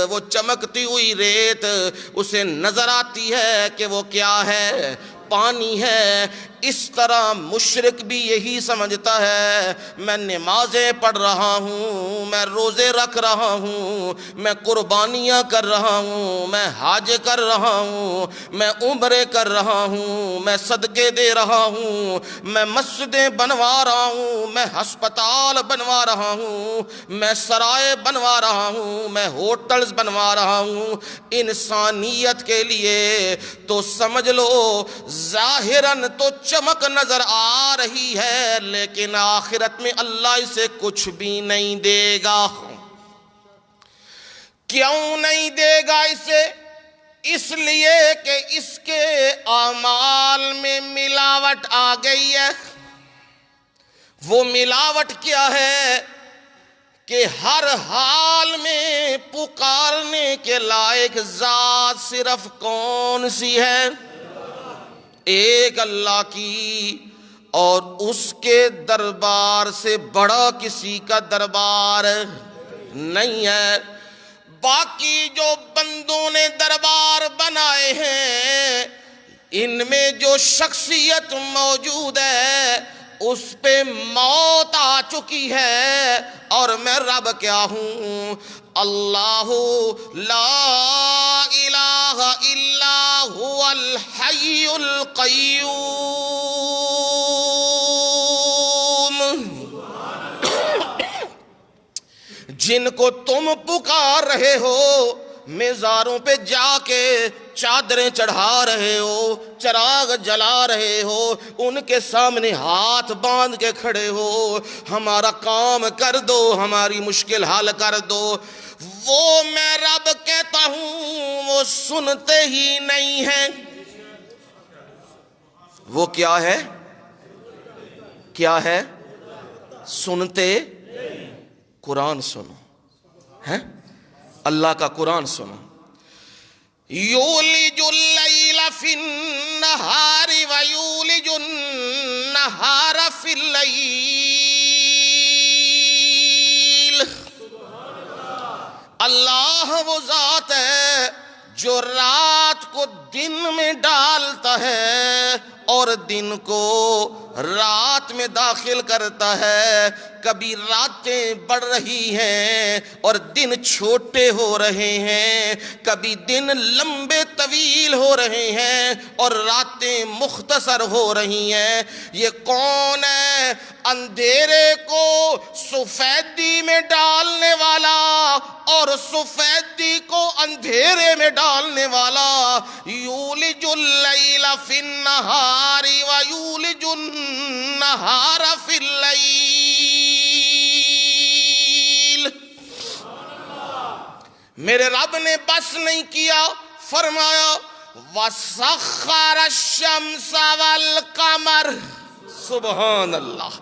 وہ چمکتی ہوئی ریت اسے نظر آتی ہے کہ وہ کیا ہے؟ پانی ہے۔ اس طرح مشرک بھی یہی سمجھتا ہے میں نمازیں پڑھ رہا ہوں، میں روزے رکھ رہا ہوں، میں قربانیاں کر رہا ہوں، میں حج کر رہا ہوں، میں عمرے کر رہا ہوں، میں صدقے دے رہا ہوں، میں مسجدیں بنوا رہا ہوں، میں ہسپتال بنوا رہا ہوں، میں سرائے بنوا رہا ہوں، میں ہوٹلز بنوا رہا ہوں انسانیت کے لیے، تو سمجھ لو ظاہراً تو چمک نظر آ رہی ہے لیکن آخرت میں اللہ اسے کچھ بھی نہیں دے گا۔ کیوں نہیں دے گا اسے؟ اس لیے کہ اس کے اعمال میں ملاوٹ آ گئی ہے۔ وہ ملاوٹ کیا ہے کہ ہر حال میں پکارنے کے لائق ذات صرف کون سی ہے؟ ایک اللہ کی، اور اس کے دربار سے بڑا کسی کا دربار نہیں ہے۔ باقی جو بندوں نے دربار بنائے ہیں ان میں جو شخصیت موجود ہے اس پہ موت آ چکی ہے، اور میں رب کیا ہوں؟ اللہ لا الہ الا هو الحی القیوم۔ جن کو تم پکار رہے ہو مزاروں پہ جا کے چادریں چڑھا رہے ہو، چراغ جلا رہے ہو، ان کے سامنے ہاتھ باندھ کے کھڑے ہو، ہمارا کام کر دو، ہماری مشکل حل کر دو، وہ میں رب کہتا ہوں وہ سنتے ہی نہیں ہیں۔ وہ کیا ہے؟ کیا ہے؟ سنتے؟ قرآن سنو، ہیں اللہ کا قرآن سنو۔ یولج اللیل فی النہار ویولج النہار فی اللیل۔ اللہ وہ ذات ہے جو رات کو دن میں ڈالتا ہے اور دن کو رات میں داخل کرتا ہے۔ کبھی راتیں بڑھ رہی ہیں اور دن چھوٹے ہو رہے ہیں، کبھی دن لمبے طویل ہو رہے ہیں اور راتیں مختصر ہو رہی ہیں۔ یہ کون ہے؟ اندھیرے کو سفیدی میں ڈالنے والا اور سفیدی کو اندھیرے میں ڈالنے والا۔ یولج اللیل فی النہار ویولج النہار فی اللیل۔ میرے رب نے بس نہیں کیا، فرمایا وَسَخَّرَ الشَّمْسَ وَالْقَمَرَ۔ سبحان اللہ،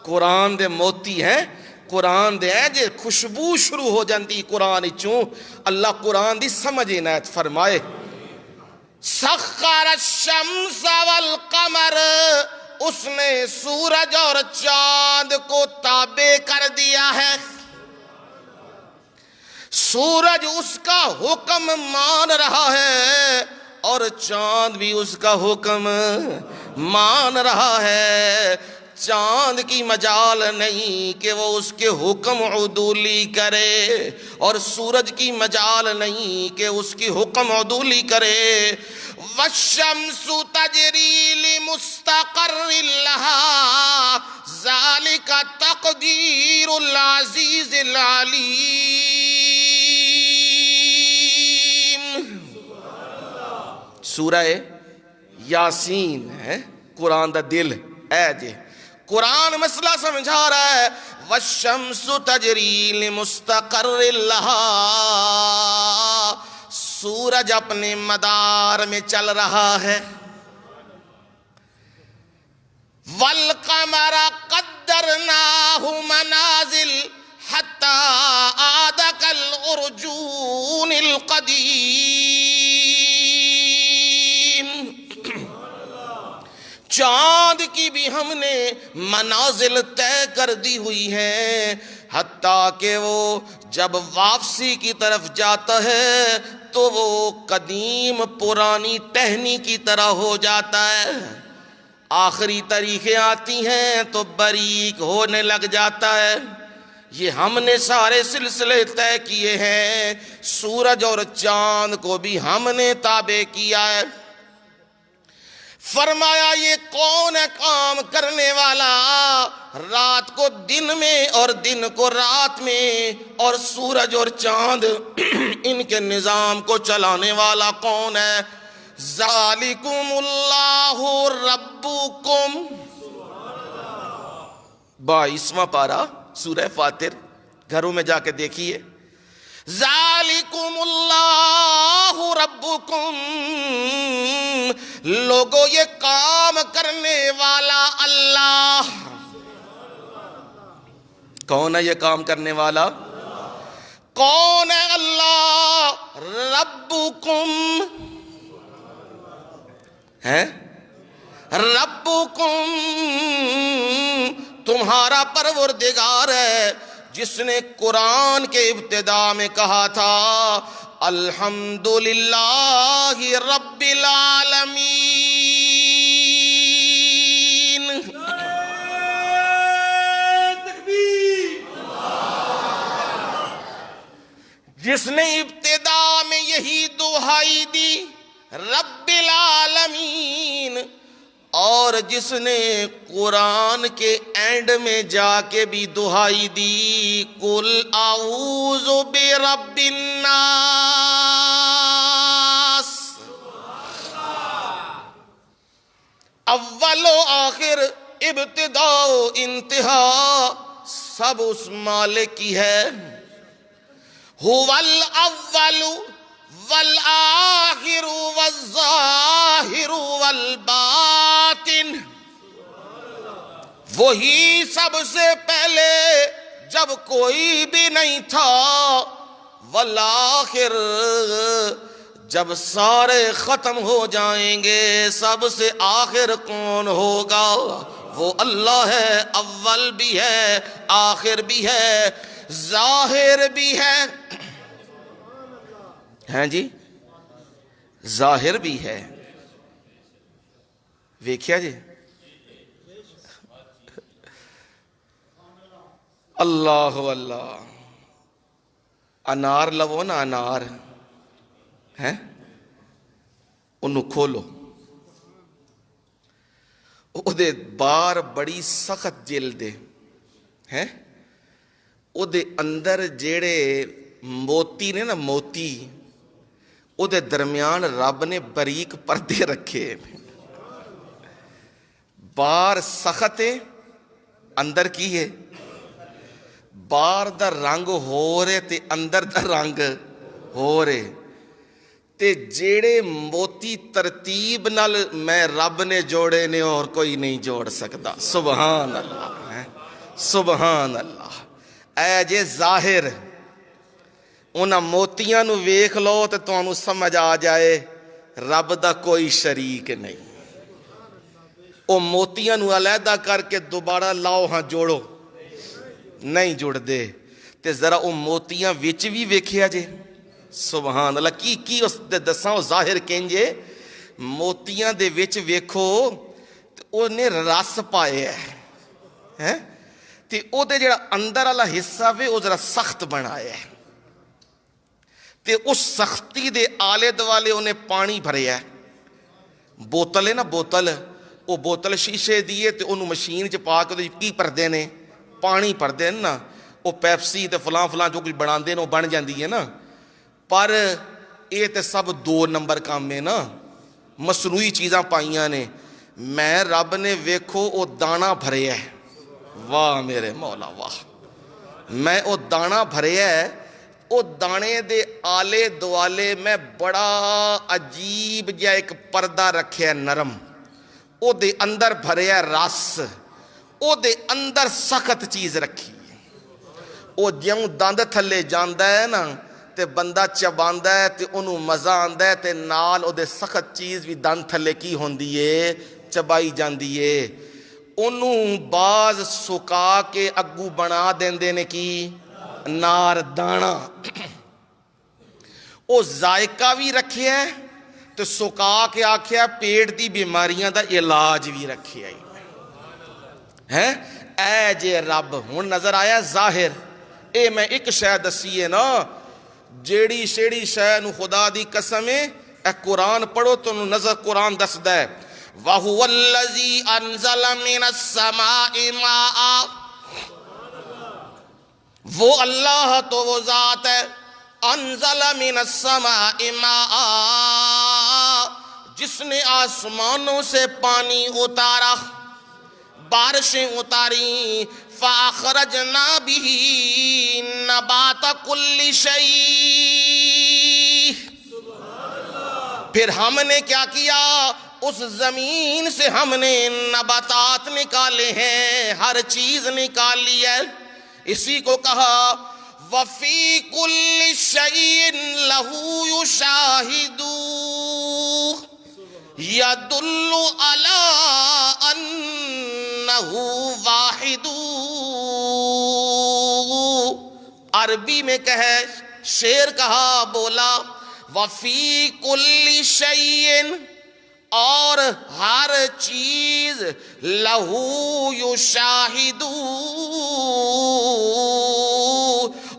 قرآن دے موتی ہیں، قرآن دے ہیں جے خوشبو شروع ہو جاندی قرآن چوں، اللہ قرآن دی سمجھ عنایت فرمائے۔ سخر الشمس والقمر، اس نے سورج اور چاند کو تابع کر دیا ہے۔ سورج اس کا حکم مان رہا ہے اور چاند بھی اس کا حکم مان رہا ہے۔ چاند کی مجال نہیں کہ وہ اس کے حکم عدولی کرے اور سورج کی مجال نہیں کہ اس کی حکم عدولی کرے۔ وَالشَّمْسُ تَجْرِي لِمُسْتَقَرٍّ لَهَا ذَلِكَ تَقْدِيرُ الْعَزِيزِ الْعَلِيمِ۔ سورہ یاسین ہے، قرآن دا دل اے جے، قرآن مسئلہ سمجھا رہا ہے۔ وَالشَّمْسُ تَجْرِي لِمُسْتَقَرٍّ لَهَا، سورج اپنے مدار میں چل رہا ہے۔ وَالْقَمَرَ قَدَّرْنَاهُ مَنَازِلَ حَتَّى عَادَ كَالْعُرْجُونِ الْقَدِيمِ۔ چاند کی بھی ہم نے منازل طے کر دی ہوئی ہیں، حتیٰ کہ وہ جب واپسی کی طرف جاتا ہے تو وہ قدیم پرانی ٹہنی کی طرح ہو جاتا ہے۔ آخری تاریخیں آتی ہیں تو باریک ہونے لگ جاتا ہے۔ یہ ہم نے سارے سلسلے طے کیے ہیں، سورج اور چاند کو بھی ہم نے تابع کیا ہے۔ فرمایا یہ کون ہے کام کرنے والا، رات کو دن میں اور دن کو رات میں، اور سورج اور چاند ان کے نظام کو چلانے والا کون ہے؟ ذالکم اللہ ربکم۔ 22واں پارہ سورہ فاتر، گھروں میں جا کے دیکھیے۔ ذالکم اللہ ربکم، لوگوں یہ کام کرنے والا اللہ کون ہے؟ یہ کام کرنے والا کون ہے؟ اللہ ربکم ہے، ربکم تمہارا پروردگار ہے، جس نے قرآن کے ابتدا میں کہا تھا الحمدللہ رب العالمین۔ جس نے ابتدا میں یہی دعائی دی رب العالمین، اور جس نے قرآن کے اینڈ میں جا کے بھی دہائی دی، قل اعوذ برب الناس، اول و آخر، ابتدا و انتہا سب اس مالک کی ہے۔ هو الاول والآخر والظاہر والباطن، وہی سب سے پہلے جب کوئی بھی نہیں تھا، والآخر جب سارے ختم ہو جائیں گے سب سے آخر کون ہوگا؟ وہ اللہ ہے، اول بھی ہے، آخر بھی ہے، ظاہر بھی ہے۔ ہیں جی، ظاہر بھی ہے، ویکھیا جی، اللہ اللہ۔ انار لو نا، انار ہے، انہوں کھولو، او دے بار بڑی سخت جلد ہے، او دے اندر جیڑے موتی نے نا، موتی، او دے درمیان رب نے باریک پردے رکھے، بار سخت ہے، اندر کی ہے، بار دا رنگ ہو رہے تے اندر دا رنگ ہو رہے، تے جیڑے موتی ترتیب نال میں رب نے جوڑے نے اور کوئی نہیں جوڑ سکتا۔ سبحان اللہ، سبحان اللہ۔ اے جے ظاہر، انہاں موتیاں نو ویکھ لو تے تانوں سمجھ آ جائے رب دا کوئی شریک نہیں۔ او موتیاں نو علیحدہ کر کے دوبارہ لاؤ ہاں جوڑو، نہیں جڑ دے۔ تے ذرا او موتیاں وچ بھی ویکھیا جے، سبحان اللہ، کی اس دے دساں او ظاہر کینجے، موتیاں دے وچ ویکھو تے او نے رس پائے ہے، تے او دے جڑا اندر والا حصہ وے او ذرا سخت بنایا ہے، تے اس سختی دے آلے دوالے انہیں پانی بھریا ہے۔ بوتل ہے نا، بوتل، وہ بوتل شیشے دیے تے انہوں مشین چ پا کے کی پردے نے، پانی پردے نا، وہ پیپسی تے فلاں فلاں جو کچھ بنا دے وہ بن جاندی ہے نا، پر یہ تے سب 2 نمبر کام ہے نا، مصنوعی چیزاں پائیاں نے۔ میں رب نے ویکھو وہ دانا بھریا ہے، واہ میرے مولا واہ، میں وہ دانا بھریا ہے، او دانے دے آلے دوالے میں بڑا عجیب جا ایک پردہ رکھیا نرم، او دے اندر بھریا رس، او دے اندر سخت چیز رکھی، او جیوں دند تھلے جاندہ ہے نا تے بندہ چباندہ ہے تے انہوں مزہ آندہ ہے تے نال او دے سخت چیز بھی دند تھلے کی ہوندی ہے، چبائی جاندی ہے۔ انہوں باز سکا کے اگو بنا دیندے نے کی نار دانا، او ذائقہ بھی رکھے ہے تو سکا کے آکھیا پیٹ دی بیماریاں دا علاج بھی رکھے ہے۔ اے جے رب ہون نظر آیا ظاہر، اے میں ایک شے دسی ہے نا، جیڑی شیڑی شے نو خدا دی قسم ہے، اے قرآن پڑھو تو نظر قرآن دس دے، وَهُوَ الَّذِي أَنزَلَ مِنَ السَّمَاءِ مَاءً، وہ اللہ تو وہ ذات ہے، انزل من السماء ماء، جس نے آسمانوں سے پانی اتارا، بارشیں اتاری، فَأَخْرَجْنَا بِهِ نَبَاتَ كُلِّ شَيْءٍ، پھر ہم نے کیا کیا، اس زمین سے ہم نے نباتات نکالے ہیں، ہر چیز نکالی ہے، اسی کو کہا وَفِي كُلِّ شَيْءٍ لَهُ يُشَاهِدُ يَدُلُّ عَلَىٰ أَنَّهُ وَاحِدٌ، عربی میں کہے، شعر کہا بولا، وَفِي كُلِّ شَيْءٍ، اور ہر چیز، لہو یشاہد،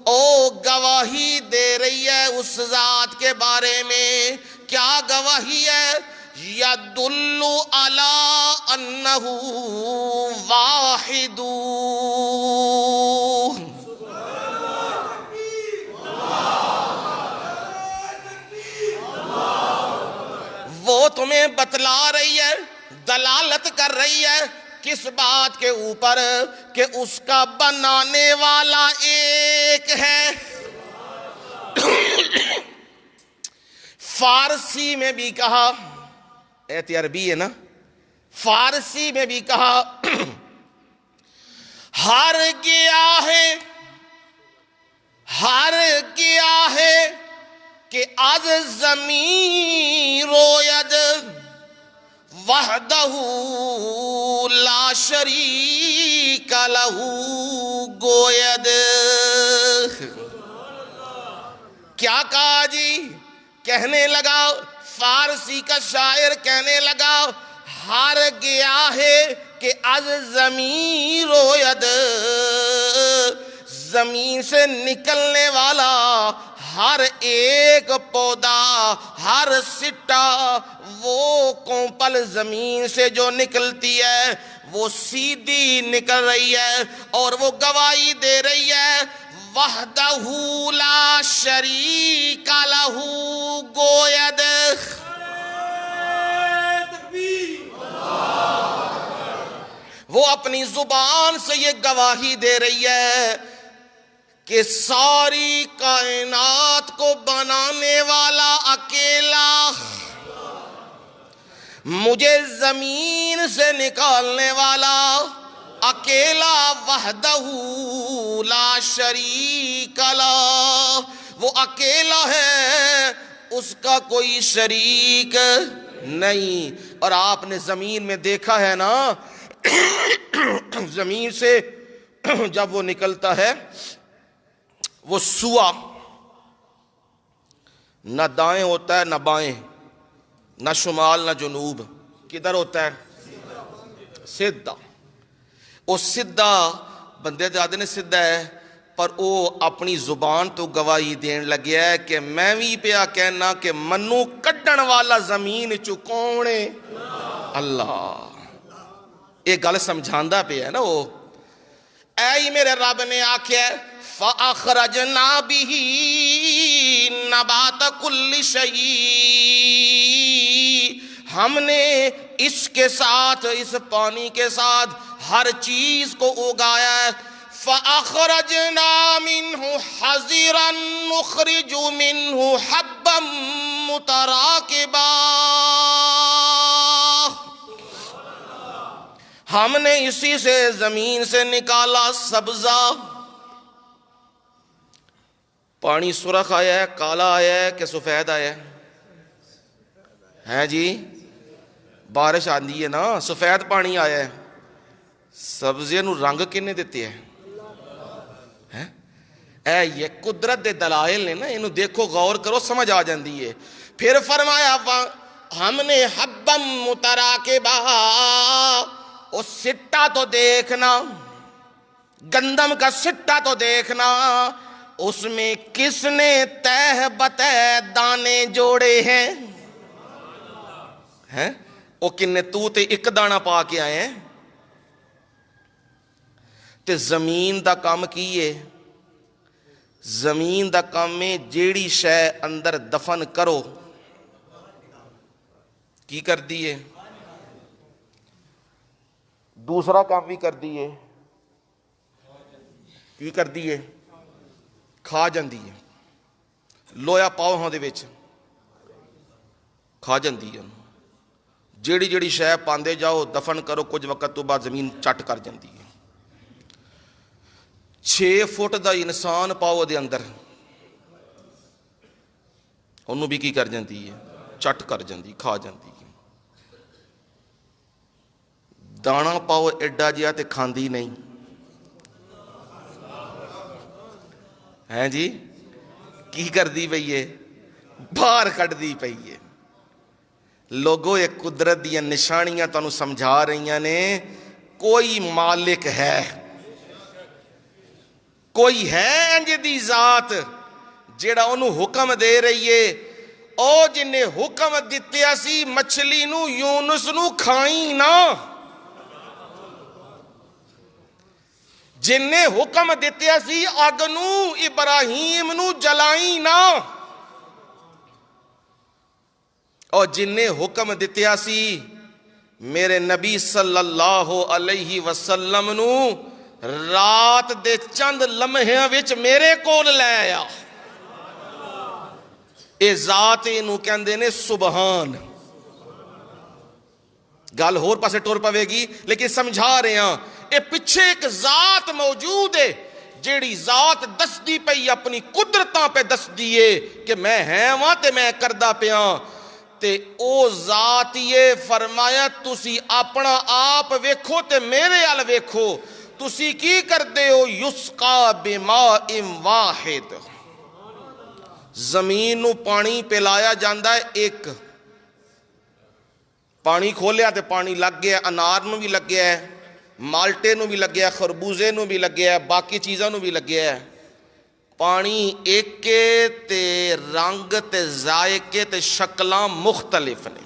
او گواہی دے رہی ہے اس ذات کے بارے میں، کیا گواہی ہے، یدل علی انہ واحد. وہ تمہیں بتلا رہی ہے، دلالت کر رہی ہے کس بات کے اوپر؟ کہ اس کا بنانے والا ایک ہے. فارسی میں بھی کہا، ایت عربی ہے نا، فارسی میں بھی کہا ہر گیا ہے کہ از زمین روید وحدہ لا شریک لہ گوید. کیا کہا جی؟ کہنے لگا، فارسی کا شاعر کہنے لگا ہر گیا ہے کہ از زمین روید، زمین سے نکلنے والا ہر ایک پودا، ہر سٹا، وہ کونپل زمین سے جو نکلتی ہے وہ سیدھی نکل رہی ہے اور وہ گواہی دے رہی ہے وحدہ لا شریک لہ گوید. وہ اپنی زبان سے یہ گواہی دے رہی ہے کہ ساری کائنات کو بنانے والا اکیلا، مجھے زمین سے نکالنے والا اکیلا، وحدہ لا شریک لہ، وہ اکیلا ہے، اس کا کوئی شریک نہیں. اور آپ نے زمین میں دیکھا ہے نا، زمین سے جب وہ نکلتا ہے وہ سوا نہ دائیں ہوتا ہے نہ بائیں، نہ شمال نہ جنوب، کدھر ہوتا ہے؟ سیدھا. وہ سیدھا بندے دادے نے سیدھا ہے، پر وہ اپنی زبان تو گواہی دین لگیا ہے کہ میں بھی پیا کہنا کہ منو کڈن والا زمین چو کونے اللہ. ایک گل سمجھاندہ پہ ہے نا وہ، اے میرے رب نے آکھیا فَأَخْرَجْنَا بِهِ نَبَاتَ كُلِّ شَيْءٍ، ہم نے اس کے ساتھ، اس پانی کے ساتھ ہر چیز کو اگایا ہے. فَأَخْرَجْنَا مِنْهُ حَزِرًا نُخْرِجُ مِنْهُ حَبًّا مُتَرَاكِبًا، ہم نے اسی سے زمین سے نکالا سبزہ. پانی سرخ آیا ہے، کالا آیا ہے کہ سفید آیا ہے جی؟ بارش آندی ہے نا، سفید پانی آیا ہے. سبزے نو رنگ کنے دیتے ہیں؟ اے یہ قدرت دے دلائل نے نا، انہوں دیکھو غور کرو سمجھ آ جاندی ہے. پھر فرمایا ہم نے حبا متراکبا، وہ سٹا تو دیکھنا، گندم کا سٹا تو دیکھنا، اس میں کس نے تہ بتہ دانے جوڑے ہیں؟ وہ کنے تو تے ایک دانہ پا کے آئے ہیں. تے زمین دا کام کیے، زمین دا کام میں جیڑی شے اندر دفن کرو کی کر دیئے، دوسرا کام بھی کر دیئے، کی کر دیئے، کھا جاندی ہے. لویا پاؤ ہاں دے وچ کھا جاندی ہے. جیڑی جیڑی شے پاندے جاؤ دفن کرو، کچھ وقت تو بعد زمین چٹ کر جاندی ہے. 6 فٹ دا انسان پاؤ دے اندر، انہوں بھی کی کر جاندی ہے، چٹ کر جاندی، کھا جاندی ہے. دانا پاؤ ایڈا جیا تے کھاندی نہیں ہیں جی؟ کی کر دی پئی ہے؟ باہر کٹ دی پئی ہے. لوگوں یہ قدرت دیا نشانیاں تانوں سمجھا رہی نے، کوئی مالک ہے، کوئی ہے انج دی ذات جیڑا انہوں حکم دے رہی ہے. او جنہیں حکم دیتے اسی مچھلی نو یونس نو کھائیں نا، جن نے حکم دیتے سی اگ نو ابراہیم نو جلائی نہ، اور جن نے حکم دیتے سی میرے نبی صلی اللہ علیہ وسلم نو رات دے چند لمحیاں وچ میرے کول لے آیا، اے ذات انہوں کہندے نے سبحان۔ گل ہور پاسے ٹور پوے گی لیکن سمجھا رہے ہیں، اے پیچھے ایک ذات موجود ہے جیڑی ذات دس دی پئی اپنی قدرتاں پہ دس دیے کہ میں ہیں وہاں تے میں کردہ پیاں، تے او ذات یہ فرمایا تسی اپنا آپ ویکھو تے میرے ال ویکھو، تسی کی کردے ہو؟ یسقا بماء واحد، زمین نو پانی پلایا جاندہ ہے ایک، پانی کھولیا تے پانی لگ گیا، انار نو بھی لگ گیا ہے، مالٹے نو بھی لگ گیا ہے، خربوزے نو بھی لگ گیا ہے، باقی چیزاں نو بھی لگ گیا ہے، پانی ایک کے تے رنگ تے ذائقے تے شکلاں مختلف نے۔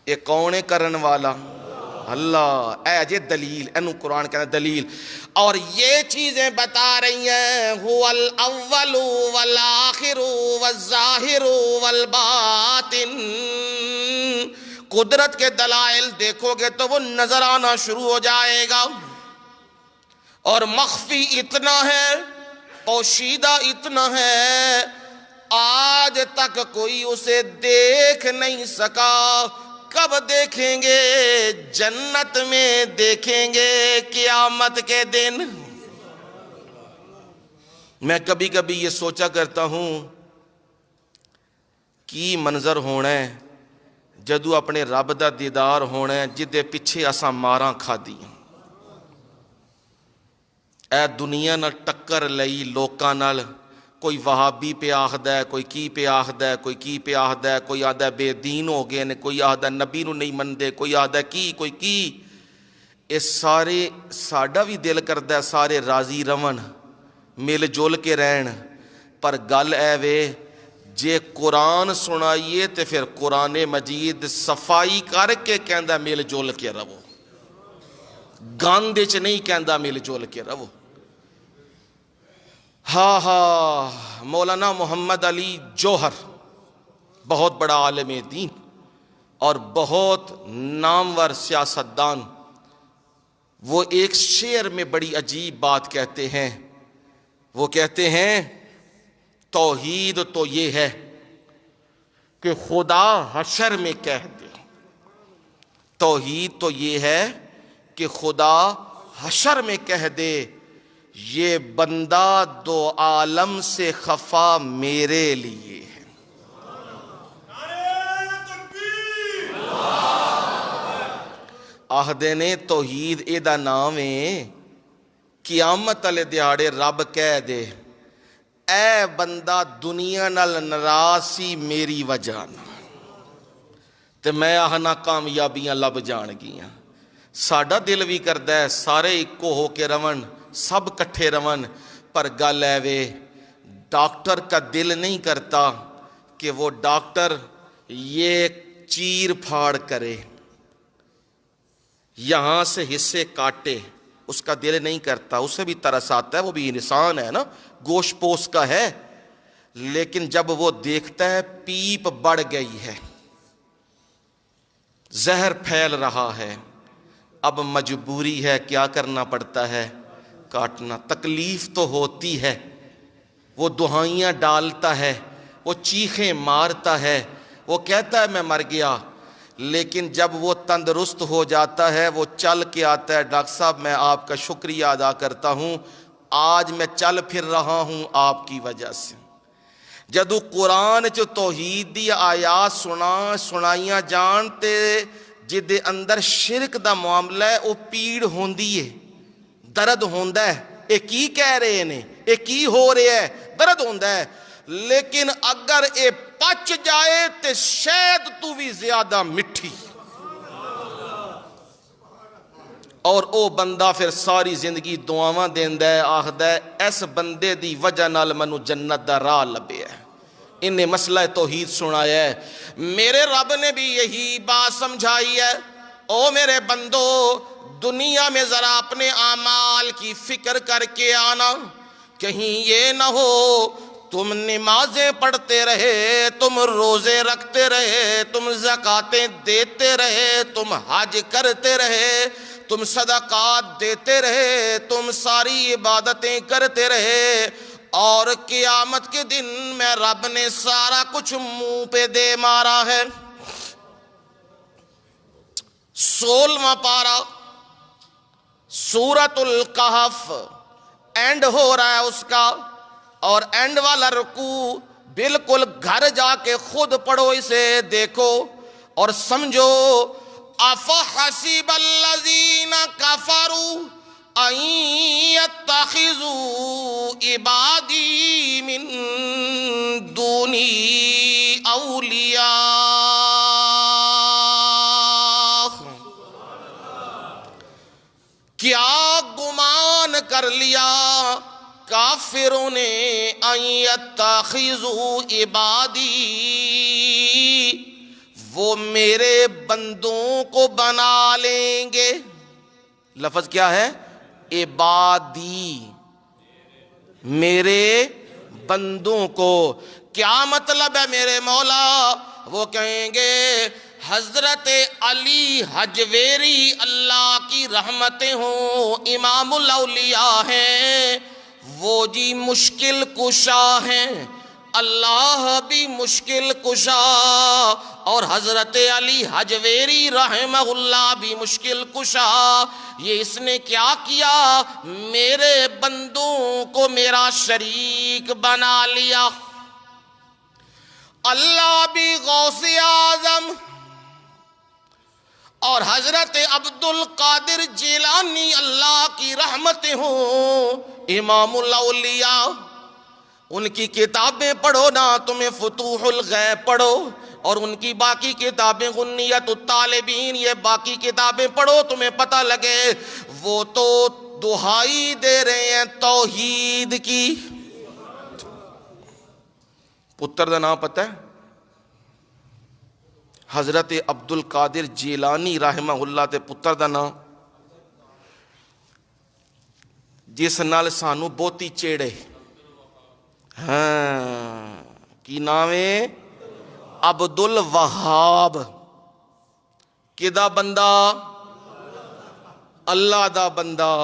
یہ کون ہے کرن والا؟ اللہ۔ اے جے دلیل، اینو قرآن کہنا دلیل، اور یہ چیزیں بتا رہی ہیں هو الاول والآخر والظاہر والباطن۔ قدرت کے دلائل دیکھو گے تو وہ نظر آنا شروع ہو جائے گا، اور مخفی اتنا ہے، پوشیدہ اتنا ہے، آج تک کوئی اسے دیکھ نہیں سکا۔ کب دیکھیں گے؟ جنت میں دیکھیں گے قیامت کے دن۔ میں کبھی کبھی یہ سوچا کرتا ہوں کی منظر ہونا ہے جدو اپنے رب دا دیدار ہونا ہے جدے پیچھے اساں ماراں کھا دیاں، اے دنیا نال ٹکر لئی لوکاں نال، کوئی وہابی پہ آخدا ہے، کوئی کی پہ آخدا ہے، کوئی کی پہ آخدا ہے، کوئی آخدا ہے بے دین ہو گئے نے، کوئی آخدا ہے نبی نو نہیں مندے، کوئی آخدا ہے کی کوئی کی، اے سارے ساڈا بھی دل کردا ہے سارے راضی رون مل جل کے رہن، پر گل اے وے جے قرآن سنائیے تے پھر قرآن مجید صفائی کر کے کہندا مل جل کے رہو، گند وچ نہیں کہندا مل جل کے رہو۔ ہاں مولانا محمد علی جوہر بہت بڑا عالم دین اور بہت نامور سیاستدان، وہ ایک شعر میں بڑی عجیب بات کہتے ہیں، وہ کہتے ہیں توحید تو یہ ہے کہ خدا حشر میں کہہ دے، توحید تو یہ ہے کہ خدا حشر میں کہہ دے یہ بندہ دو عالم سے خفا میرے لیے ہے۔ آہدے نے توحید ایدہ نام ہے، قیامت علی دیہاڑے رب کہہ دے اے بندہ دنیا نال ناراضی میری وجہ نہ، تے میں آہنا کامیابیاں لب جان گیاں۔ ساڈا دل بھی کردا ہے سارے ایکو ہو کے رون، سب کٹھے رون، پر گل ہے وے ڈاکٹر کا دل نہیں کرتا کہ وہ ڈاکٹر یہ چیر پھاڑ کرے، یہاں سے حصے کاٹے، اس کا دل نہیں کرتا، اسے بھی ترس آتا ہے، وہ بھی انسان ہے نا، گوشت پوست کا ہے، لیکن جب وہ دیکھتا ہے پیپ بڑھ گئی ہے، زہر پھیل رہا ہے، اب مجبوری ہے، کیا کرنا پڑتا ہے؟ کاٹنا۔ تکلیف تو ہوتی ہے، وہ دہائیاں ڈالتا ہے، وہ چیخیں مارتا ہے، وہ کہتا ہے میں مر گیا، لیکن جب وہ تندرست ہو جاتا ہے وہ چل کے آتا ہے، ڈاکٹر صاحب میں آپ کا شکریہ ادا کرتا ہوں، آج میں چل پھر رہا ہوں آپ کی وجہ سے۔ جدو قرآن چ توحید دی آیات سنائیاں جان تے جدے اندر شرک دا معاملہ ہے وہ پیڑ ہوندی ہے، درد ہوندا ہے، اے کی کہہ رہے نے، اے کی ہو رہے ہے، درد ہوندا ہے، لیکن اگر اے پچ جائے تے شاید تو بھی زیادہ مٹھی، اور او بندہ پھر ساری زندگی دعاواں دیندا ہے، آخدا ہے اس بندے دی وجہ نال منو جنت دا راہ لبیا ہے، انہیں مسئلہ توحید سنایا ہے۔ میرے رب نے بھی یہی بات سمجھائی ہے، او میرے بندو دنیا میں ذرا اپنے اعمال کی فکر کر کے آنا، کہیں یہ نہ ہو تم نمازیں پڑھتے رہے، تم روزے رکھتے رہے، تم زکاتیں دیتے رہے، تم حج کرتے رہے، تم صدقات دیتے رہے، تم ساری عبادتیں کرتے رہے، اور قیامت کے دن میں رب نے سارا کچھ منہ پہ دے مارا ہے۔ 16واں پارہ سورۃ الکہف اینڈ ہو رہا ہے اس کا، اور اینڈ والا رکوع بالکل گھر جا کے خود پڑھو، اسے دیکھو اور سمجھو۔ أَفَحَسِبَ الَّذِينَ كَفَرُوا أَن يَتَّخِذُوا عِبَادِي مِن دُونِي أَوْلِيَاءَ، کیا گمان کر لیا کافروں نے ان یتخذوا عبادی، وہ میرے بندوں کو بنا لیں گے۔ لفظ کیا ہے؟ عبادی، میرے بندوں کو۔ کیا مطلب ہے میرے مولا؟ وہ کہیں گے حضرت علی حجویری اللہ کی رحمتیں ہوں، امام الاولیاء ہیں، وہ جی مشکل کشا ہیں، اللہ بھی مشکل کشا، اور حضرت علی حجویری رحمہ اللہ بھی مشکل کشا۔ یہ اس نے کیا کیا؟ میرے بندوں کو میرا شریک بنا لیا۔ اللہ بھی غوث اعظم اور حضرت عبد القادر جیلانی اللہ کی رحمتیں ہوں، امام الاولیاء، ان کی کتابیں پڑھو نا، تمہیں فتوح الغیب پڑھو، اور ان کی باقی کتابیں غنیت الطالبین، یہ باقی کتابیں پڑھو، تمہیں پتہ لگے وہ تو دہائی دے رہے ہیں توحید کی۔ پتر دا نام پتہ ہے؟ حضرت عبد القادر جیلانی رحمہ اللہ تے پتر دا نام، جس نال سانو بہتی چیڑے۔ ہاں کی نام ہے؟ عبد الوہاب۔ کدا بندہ؟ اللہ دا بندہ۔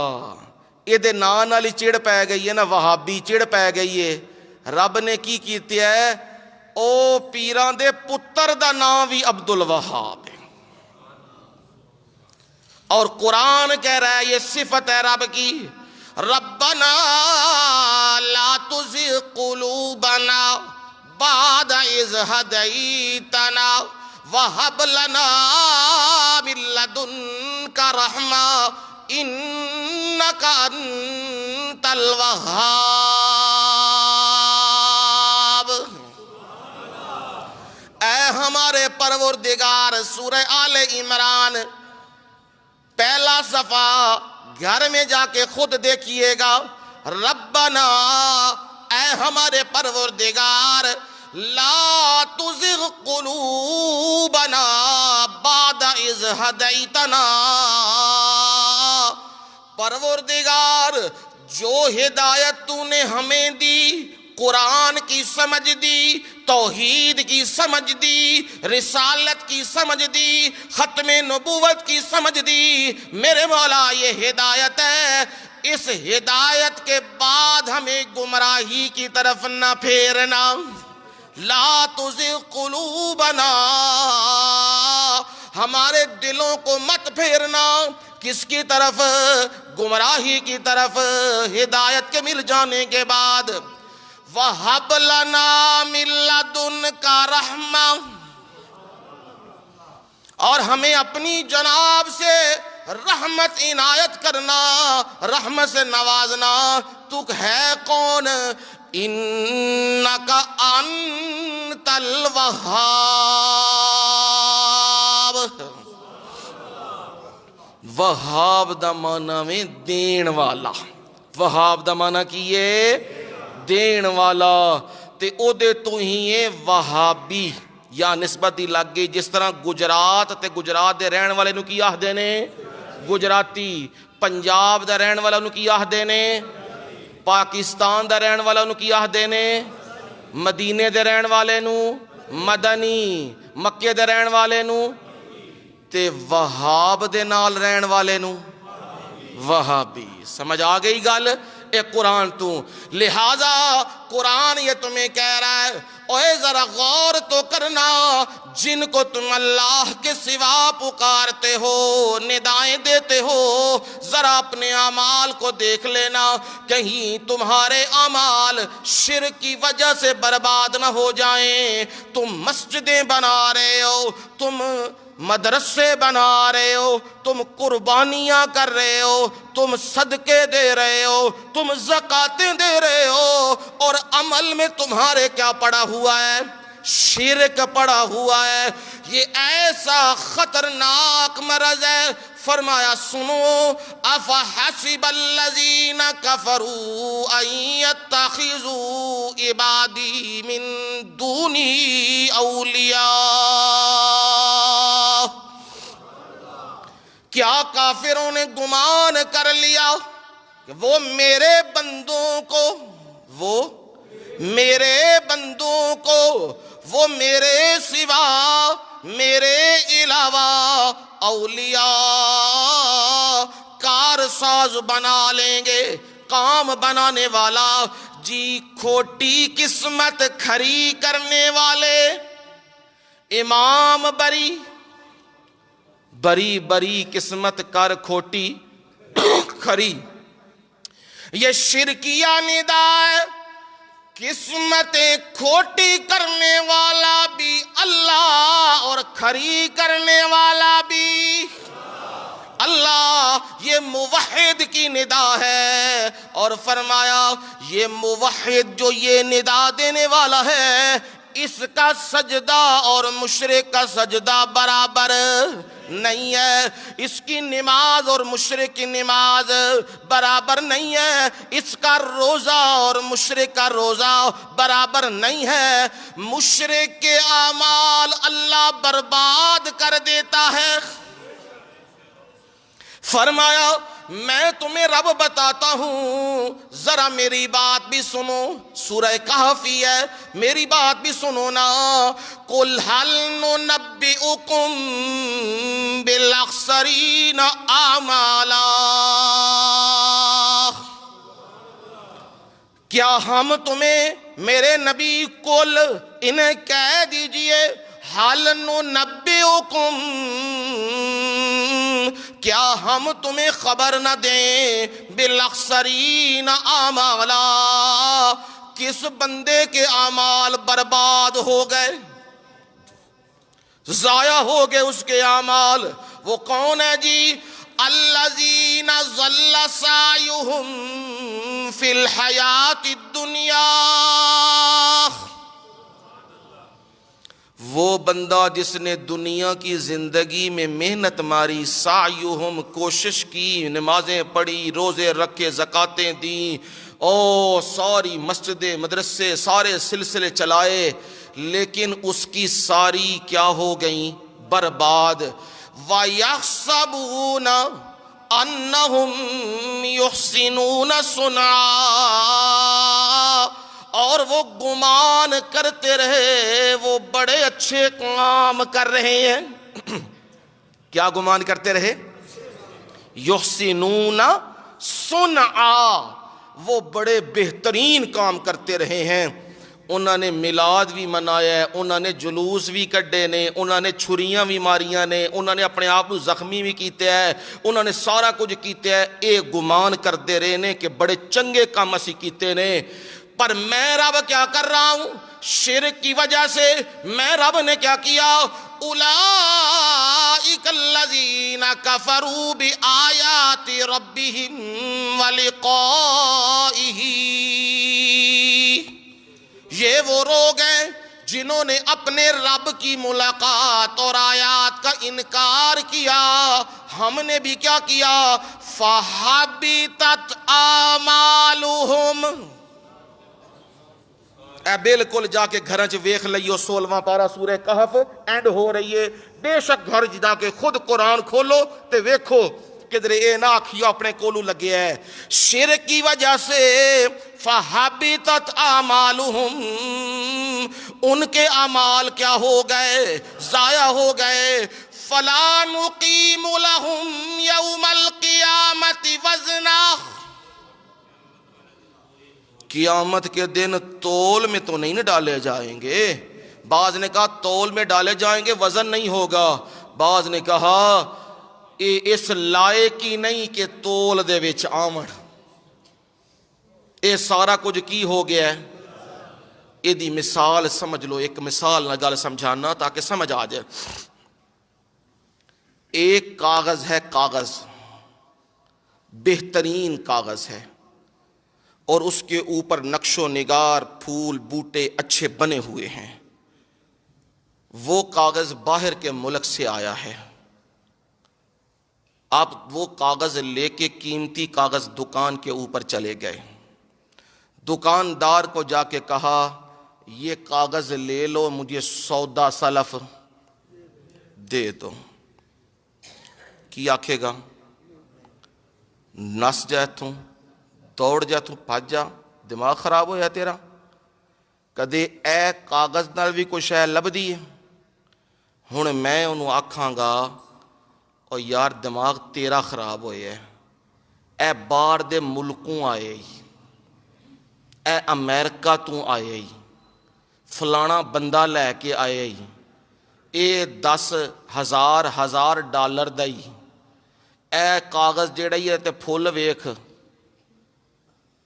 یہ دے نام نال چڑ پی گئی ہے نا، وہابی چڑ پی گئی ہے۔ رب نے کی کیتی ہے؟ او پیران دے پتر دا نام بھی عبد الوہاب ہے، اور قرآن کہہ رہا ہے یہ صفت ہے رب کی، ربنا لا تزغ قلوبنا بعد اذ ہدیتنا وہب لنا من لدنک رحمہ انک انت الوہاب۔ اے ہمارے پروردگار، سورہ آل عمران پہلا صفحہ گھر میں جا کے خود دیکھیے گا۔ ربنا، اے ہمارے پروردگار، لا تزغ قلوبنا بعد اذ ہدیتنا، پروردگار جو ہدایت تو نے ہمیں دی، قرآن کی سمجھ دی، توحید کی سمجھ دی، رسالت کی سمجھ دی، ختم نبوت کی سمجھ دی، میرے مولا یہ ہدایت ہے، اس ہدایت کے بعد ہمیں گمراہی کی طرف نہ پھیرنا۔ لا تزغ قلوبنا، ہمارے دلوں کو مت پھیرنا، کس کی طرف؟ گمراہی کی طرف۔ ہدایت کے مل جانے کے بعد وَهَبْ لَنَا مِن لَّدُنْكَ رَحْمَةً، اور ہمیں اپنی جناب سے رحمت عنایت کرنا، رحمت سے نوازنا۔ تو ہے کون؟ اِنَّكَ أَنْتَ الْوَهَّابُ، وہاب دا معنی میں دین والا، وہاب دا معنی کیے دین والا، تے او دے تو ہی ہے وہابی، یا نسبت ہی لگ گئی. جس طرح گجرات تے گجرات دے رہن والے نو کی آخدے نے؟ گجراتی. پنجاب دا رہن والا نو کی آخدے نے؟ پاکستان دا رہن والا نو کی آخدے نے؟ مدینے دے رہن والے نو مدنی. مکے دے رہن والے نو تے وہاب دے نال رہن والے نو وہابی. سمجھ آ گئی گل؟ اے قرآن تو. لہذا قرآن یہ تمہیں کہہ رہا ہے اوے ذرا غور تو کرنا، جن کو تم اللہ کے سوا پکارتے ہو، ندائیں دیتے ہو، ذرا اپنے اعمال کو دیکھ لینا، کہیں تمہارے اعمال شرک کی وجہ سے برباد نہ ہو جائیں. تم مسجدیں بنا رہے ہو، تم مدرسے بنا رہے ہو، تم قربانیاں کر رہے ہو، تم صدقے دے رہے ہو، تم زکاتیں دے رہے ہو، اور عمل میں تمہارے کیا پڑا ہوا ہے؟ شرک پڑا ہوا ہے. یہ ایسا خطرناک مرض ہے. فرمایا سنو، افحسب الذین کفروا ان یتخذوا عبادی من دونی اولیاء. کیا کافروں نے گمان کر لیا کہ وہ میرے بندوں کو، وہ میرے سوا، میرے علاوہ اولیاء کارساز بنا لیں گے، کام بنانے والا. جی کھوٹی قسمت کھری کرنے والے، امام بری قسمت کر کھوٹی کھری. یہ شرکیہ ندا ہے. قسمتیں کھوٹی کرنے والا بھی اللہ اور کھری کرنے والا بھی اللہ. یہ موحد کی ندا ہے. اور فرمایا یہ موحد جو یہ ندا دینے والا ہے، اس کا سجدہ اور مشرک کا سجدہ برابر نہیں ہے. اس کی نماز اور مشرک کی نماز برابر نہیں ہے. اس کا روزہ اور مشرک کا روزہ برابر نہیں ہے. مشرک کے اعمال اللہ برباد کر دیتا ہے. فرمایا میں تمہیں رب بتاتا ہوں، ذرا میری بات بھی سنو. سورہ کہفی ہے، میری بات بھی سنو نا. قُلْ هَلْ نُنَبِّئُكُمْ بِالْأَخْسَرِينَ أَعْمَالًا. کیا ہم تمہیں میرے نبی کل انہیں کہہ دیجئے، هَلْ نُنَبِّئُكُمْ، کیا ہم تمہیں خبر نہ دیں، بالاخسرین اعمالا، کس بندے کے اعمال برباد ہو گئے، ضائع ہو گئے اس کے اعمال. وہ کون ہے جی؟ الذین ضل سعیہم فی الحیات الدنیا. وہ بندہ جس نے دنیا کی زندگی میں محنت ماری، سعیہم کوشش کی، نمازیں پڑھی، روزے رکھے، زکاتیں دیں، ساری مسجدیں مدرسے سارے سلسلے چلائے، لیکن اس کی ساری کیا ہو گئیں؟ برباد. وَيَحْسَبُونَ أَنَّهُمْ يُحْسِنُونَ صُنْعًا، اور وہ گمان کرتے رہے وہ بڑے اچھے کام کر رہے ہیں. کیا گمان کرتے رہے؟ یحسنون صنعا، وہ بڑے بہترین کام کرتے رہے ہیں. انہوں نے میلاد بھی منایا ہے، انہوں نے جلوس بھی کڈے نے، انہوں نے چھریاں بھی ماریاں نے، انہوں نے اپنے آپ کو زخمی بھی کیتے ہے، انہوں نے سارا کچھ کیتے ہے. اے گمان کرتے رہے نے کہ بڑے چنگے کام اسی کیتے نے. پر میں رب کیا کر رہا ہوں؟ شرک کی وجہ سے میں رب نے کیا کیا؟ اولئک الذین کفروا بآیات ربہم ولقائہ. یہ وہ لوگ ہیں جنہوں نے اپنے رب کی ملاقات اور آیات کا انکار کیا. ہم نے بھی کیا کیا؟ فَحَبِطَتْ أَعْمَالُهُمْ. اے بالکل جا کے گھر چ ویخ لئیو 16واں پارا سورہ کہف اینڈ ہو رہی ہے. بے شک گھر جا کے خود قرآن کھولو تے ویکھو کدھر اے نہ آکھیو اپنے کولو لگے ہے. شرک کی وجہ سے فحبطت اعمالہم، ان کے اعمال کیا ہو گئے؟ ضائع ہو گئے. فلا نقیم لہم یوم القیامت وزنا، قیامت کے دن تول میں تو نہیں ڈالے جائیں گے. بعض نے کہا تول میں ڈالے جائیں گے وزن نہیں ہوگا، بعض نے کہا اس لائق ہی نہیں کہ تول دے وچ آمن. اے سارا کچھ کی ہو گیا ہے. اے دی مثال سمجھ لو، ایک مثال نہ گل سمجھانا تاکہ سمجھ آ جائے. ایک کاغذ ہے، کاغذ بہترین کاغذ ہے اور اس کے اوپر نقش و نگار پھول بوٹے اچھے بنے ہوئے ہیں. وہ کاغذ باہر کے ملک سے آیا ہے. آپ وہ کاغذ لے کے قیمتی کاغذ دکان کے اوپر چلے گئے. دکاندار کو جا کے کہا یہ کاغذ لے لو، مجھے سودا سلف دے دو. کی آکھے گا؟ نس جائے تو دوڑ جا تو بھج جا، دماغ خراب ہویا تیرا. کدے اے کاغذ نال بھی کوئی شے لبدی ہے؟ ہن میں انہوں آکھاں گا اور یار دماغ تیرا خراب ہویا ہے، اے باہر دے ملکوں آئے ہی، اے امریکہ تو آئے ہی، فلانا بندہ لے کے آئے ہی، اے 10,000 ڈالر دائی، اے کاغذ جیڑا ہی ہے تے پھول ویکھ.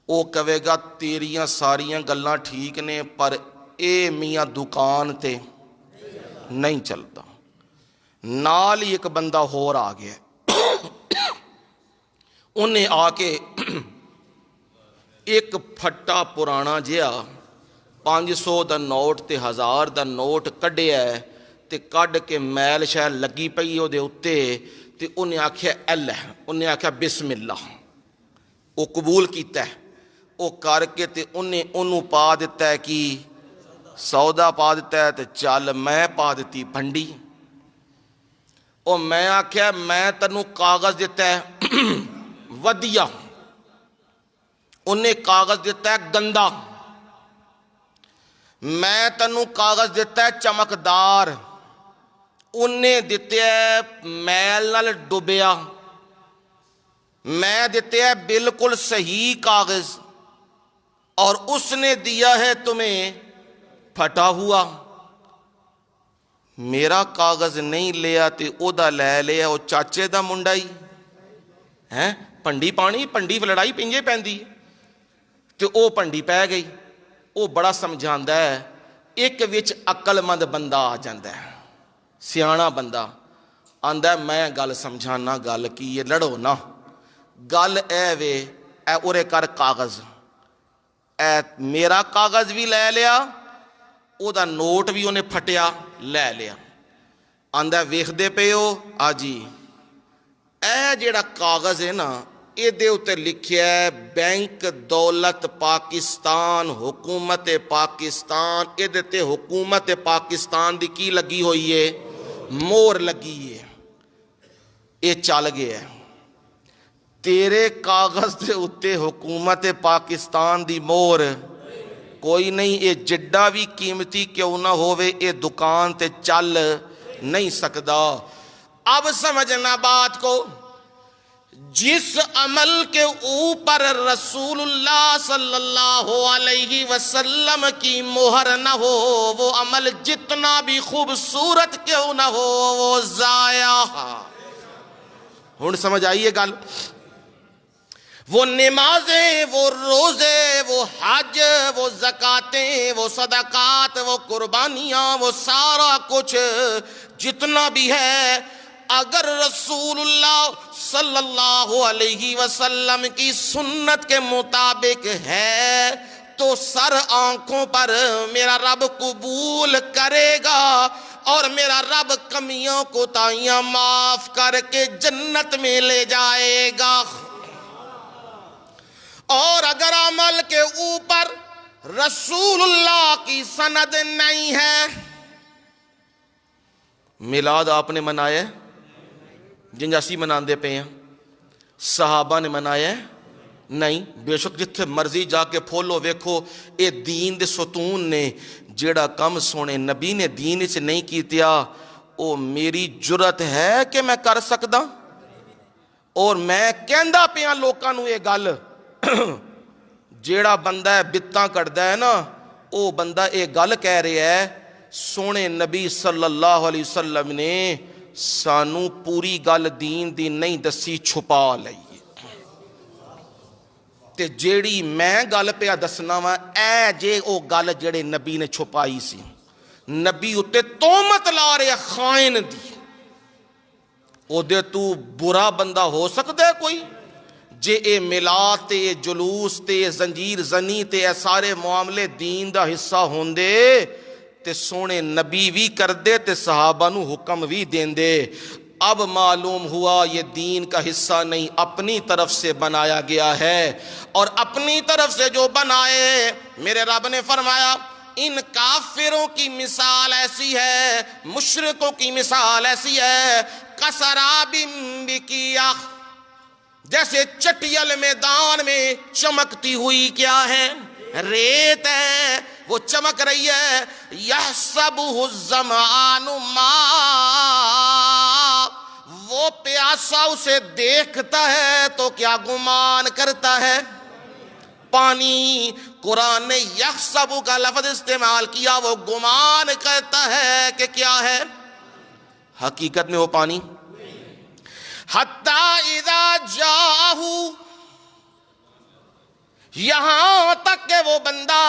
او کہے گا تیریاں ساریاں گلاں ٹھیک نے پر اے میاں دکان تے نہیں چلتا. نال ہی ایک بندہ ہور آ گیا، انہیں آ کے ایک پھٹا پرانا جہا 500 دا نوٹ تے 1000 دا نوٹ کڈیا ہے تے کڈ کے میل شیل لگی پئی او دے اتے تے انہیں آکھیا ایل ہے، انہیں آکھیا بسم اللہ. او قبول کیتا ہے. او کر کے تے انہوں پا دیتا ہے کہ سودا پا دیتا ہے تے چل میں پا دیتی بھنڈی. او میں آکھیا میں تنوں کاغذ دیتا ہے ودیا، انہیں کاغذ دیتا ہے گندا. میں تنوں کاغذ دیتا ہے چمکدار، انہیں دیتے ہے میل نال ڈوبیا. میں دیتے ہے بالکل صحیح کاغذ اور اس نے دیا ہے تمہیں پھٹا ہوا. میرا کاغذ نہیں لیا تے او دا لے لیا، او چاچے دا منڈا ہی ہے. پنڈی پانی پنڈی لڑائی پنجے پیندی تے او پنڈی پہ گئی. او بڑا سمجھاندا ہے. ایک وچ عقل مند بندہ آ جاندا ہے، سیاںا بندہ آندا ہے میں گل سمجھانا، گل کی یہ لڑو نا، گل اے وے اے اورے کر کاغذ، اے میرا کاغذ بھی لے لیا، او دا نوٹ بھی انہیں پھٹیا لے لیا. آندا ہے ویکھ دے پے ہو آ جی اے جیڑا کاغذ ہے نا اے دے اتے لکھیا ہے بینک دولت پاکستان حکومت پاکستان. اے دیتے حکومت پاکستان دی کی لگی ہوئی ہے؟ مور لگی ہے. اے چل گیا ہے. تیرے کاغذ دے اتے حکومت پاکستان دی مور کوئی نہیں. اے جڈا بھی قیمتی کیوں نہ ہوئے اے دکان تے چل نہیں سکدا. اب سمجھنا بات کو، جس عمل کے اوپر رسول اللہ صلی اللہ علیہ وسلم کی مہر نہ ہو وہ عمل جتنا بھی خوبصورت کیوں نہ ہو وہ ضائع. ہن سمجھ آئیے گل. وہ نمازیں، وہ روزے، وہ حج، وہ زکاتیں، وہ صدقات، وہ قربانیاں، وہ سارا کچھ جتنا بھی ہے، اگر رسول اللہ صلی اللہ علیہ وسلم کی سنت کے مطابق ہے تو سر آنکھوں پر میرا رب قبول کرے گا اور میرا رب کمیوں کوتاہیاں معاف کر کے جنت میں لے جائے گا. اور اگر عمل کے اوپر رسول اللہ کی سند نہیں ہے۔ میلاد آپ نے منایا جنج اسی مناندے پے ہیں، صحابہ نے منایا نہیں۔ بے شک جتھے مرضی جا کے پھولو ویکھو، اے دین دے ستون نے جیڑا کم سونے نبی نے دین وچ نہیں کیتیا، او میری جرت ہے کہ میں کر سکدا؟ اور میں کہندا پیاں لوکاں نوں یہ گل، جیڑا بندہ بتاں کٹدا ہے نا، او بندہ یہ گل کہہ رہا ہے سونے نبی صلی اللہ علیہ وسلم نے سانو پوری گل دین دی نہیں دسی، چھپا لئی تے جیڑی میں گل پیا دسنا وا اے جے او گل جڑے نبی نے چھپائی سی، نبی اتے تہمت لا رہے خائن دی، او دے تو برا بندہ ہو سکتا ہے کوئی؟ جے اے میلاد تے اے جلوس تے اے زنجیر زنی تے اے سارے معاملے دین دا حصہ ہوندے تے سونے نبی بھی کر دے تے صحابہ نو حکم بھی دین دے۔ اب معلوم ہوا یہ دین کا حصہ نہیں، اپنی طرف سے بنایا گیا ہے، اور اپنی طرف سے جو بنائے میرے رب نے فرمایا ان کافروں کی مثال ایسی ہے، مشرکوں کی مثال ایسی ہے، کسراب بقیع، جیسے چٹیل میدان میں چمکتی ہوئی کیا ہے؟ ریت ہے، وہ چمک رہی ہے۔ یحسبہ الظمآن ماء، وہ پیاسا اسے دیکھتا ہے تو کیا گمان کرتا ہے؟ پانی۔ قرآن نے یحسب کا لفظ استعمال کیا، وہ گمان کرتا ہے کہ کیا ہے؟ حقیقت میں وہ پانی۔ حتی اذا جاہو، یہاں تک کہ وہ بندہ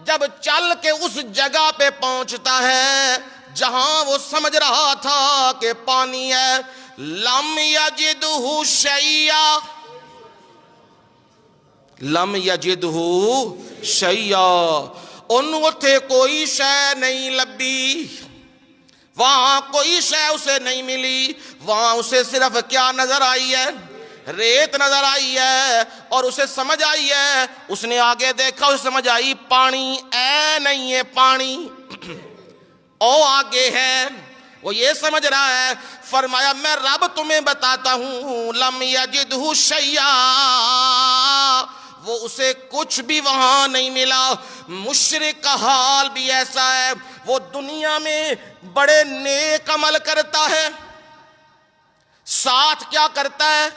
جب چل کے اس جگہ پہ پہنچتا ہے جہاں وہ سمجھ رہا تھا کہ پانی ہے، لم یجدہ شیئا، لم یجدہ شیئا، انہوں تھے کوئی شے نہیں لبی، وہاں کوئی شے اسے نہیں ملی، وہاں اسے صرف کیا نظر آئی ہے؟ ریت نظر آئی ہے، اور اسے سمجھ آئی ہے، اس نے آگے دیکھا اسے سمجھ آئی پانی اے نہیں ہے پانی او آگے ہے، وہ یہ سمجھ رہا ہے۔ فرمایا میں رب تمہیں بتاتا ہوں، لم یجدہ شیئا، وہ اسے کچھ بھی وہاں نہیں ملا۔ مشرک کا حال بھی ایسا ہے، وہ دنیا میں بڑے نیک عمل کرتا ہے، ساتھ کیا کرتا ہے؟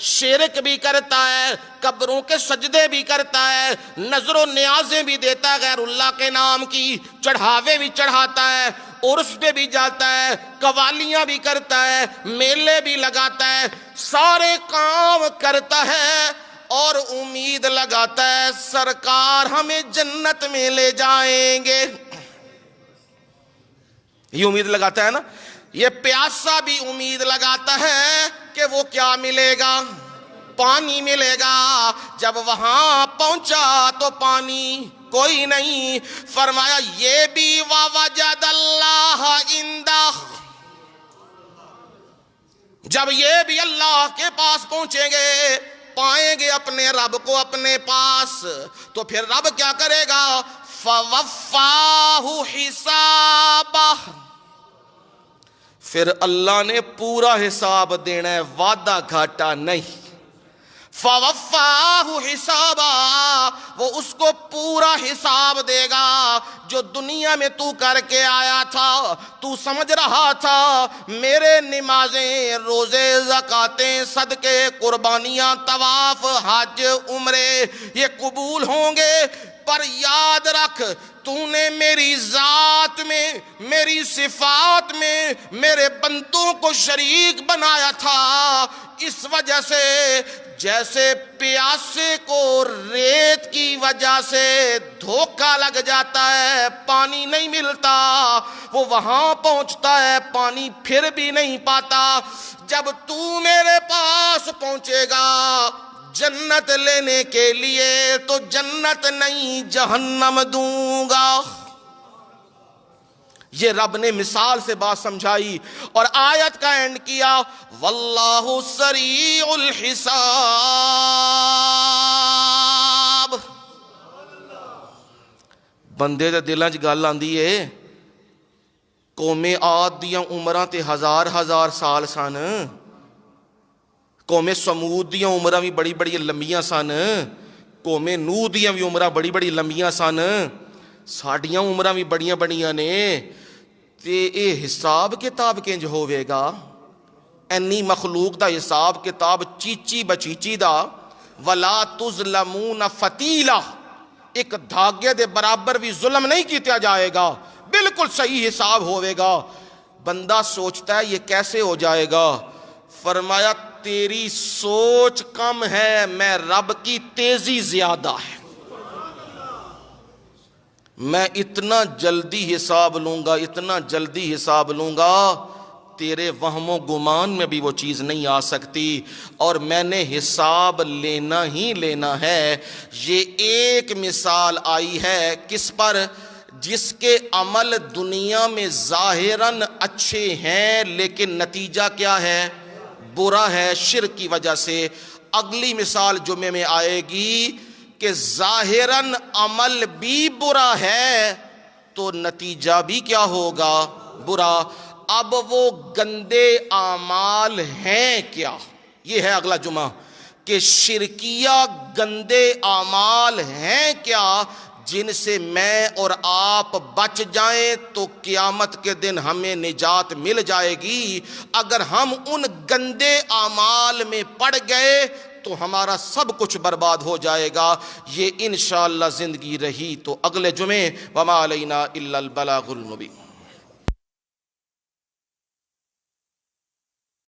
شرک بھی کرتا ہے، قبروں کے سجدے بھی کرتا ہے، نظر و نیازیں بھی دیتا ہے غیر اللہ کے نام کی، چڑھاوے بھی چڑھاتا ہے، عرس پہ بھی جاتا ہے، قوالیاں بھی کرتا ہے، میلے بھی لگاتا ہے، سارے کام کرتا ہے، اور امید لگاتا ہے سرکار ہمیں جنت میں لے جائیں گے، یہ امید لگاتا ہے نا۔ یہ پیاسا بھی امید لگاتا ہے کہ وہ کیا ملے گا؟ پانی ملے گا۔ جب وہاں پہنچا تو پانی کوئی نہیں۔ فرمایا یہ بھی وَوَجَدَ اللَّهَ عِندَهُ، جب یہ بھی اللہ کے پاس پہنچیں گے، پائیں گے اپنے رب کو اپنے پاس، تو پھر رب کیا کرے گا؟ فَوَفَّاهُ حِسَابَهُ، پھر اللہ نے پورا حساب دینا ہے، وعدہ گھاٹا نہیں۔ فَوَفَّاهُ حِسَابًا، وہ اس کو پورا حساب دے گا جو دنیا میں تو کر کے آیا تھا۔ تو سمجھ رہا تھا میرے نمازیں، روزے، زکاتیں، صدقے، قربانیاں، طواف، حج، عمرے یہ قبول ہوں گے، پر یاد رکھ تو نے میری ذات میں، میری صفات میں میرے بندوں کو شریک بنایا تھا، اس وجہ سے جیسے پیاسے کو ریت کی وجہ سے دھوکہ لگ جاتا ہے، پانی نہیں ملتا، وہ وہاں پہنچتا ہے پانی پھر بھی نہیں پاتا، جب تو میرے پاس پہنچے گا جنت لینے کے لیے تو جنت نہیں جہنم دوں گا۔ یہ رب نے مثال سے بات سمجھائی اور آیت کا اینڈ کیا، واللہ سریع الحساب۔ بندے دے دلاں چ گل آندی ہے قوم عاد دیاں عمراں تے ہزار ہزار سال سن، قوم سمود دیاں عمراں بھی بڑی بڑی لمبیاں سن، قوم نوح دیاں بھی عمراں بڑی بڑی لمبیاں سن، ساڈیاں عمراں بھی بڑیاں بڑیاں نے، تے اے حساب کتاب کنج ہوے گا؟ اینی مخلوق دا حساب کتاب چیچی بچیچی دا، ولا تظلمون فتیلا، ایک دھاگے دے برابر بھی ظلم نہیں کیتا جائے گا، بالکل صحیح حساب ہوے گا۔ بندہ سوچتا ہے یہ کیسے ہو جائے گا؟ فرمایا تیری سوچ کم ہے، میں رب کی تیزی زیادہ ہے، میں اتنا جلدی حساب لوں گا، اتنا جلدی حساب لوں گا، تیرے وہم و گمان میں بھی وہ چیز نہیں آ سکتی، اور میں نے حساب لینا ہی لینا ہے۔ یہ ایک مثال آئی ہے کس پر؟ جس کے عمل دنیا میں ظاہراً اچھے ہیں لیکن نتیجہ کیا ہے؟ برا ہے، شرک کی وجہ سے۔ اگلی مثال جمعے میں آئے گی کہ ظاہراً عمل بھی برا ہے تو نتیجہ بھی کیا ہوگا؟ برا۔ اب وہ گندے اعمال ہیں کیا؟ یہ ہے اگلا جمعہ کہ شرکیہ گندے اعمال ہیں کیا جن سے میں اور آپ بچ جائیں تو قیامت کے دن ہمیں نجات مل جائے گی۔ اگر ہم ان گندے اعمال میں پڑ گئے تو ہمارا سب کچھ برباد ہو جائے گا۔ یہ انشاءاللہ زندگی رہی تو اگلے جمعے، وما علینا الا البلاغ المبین۔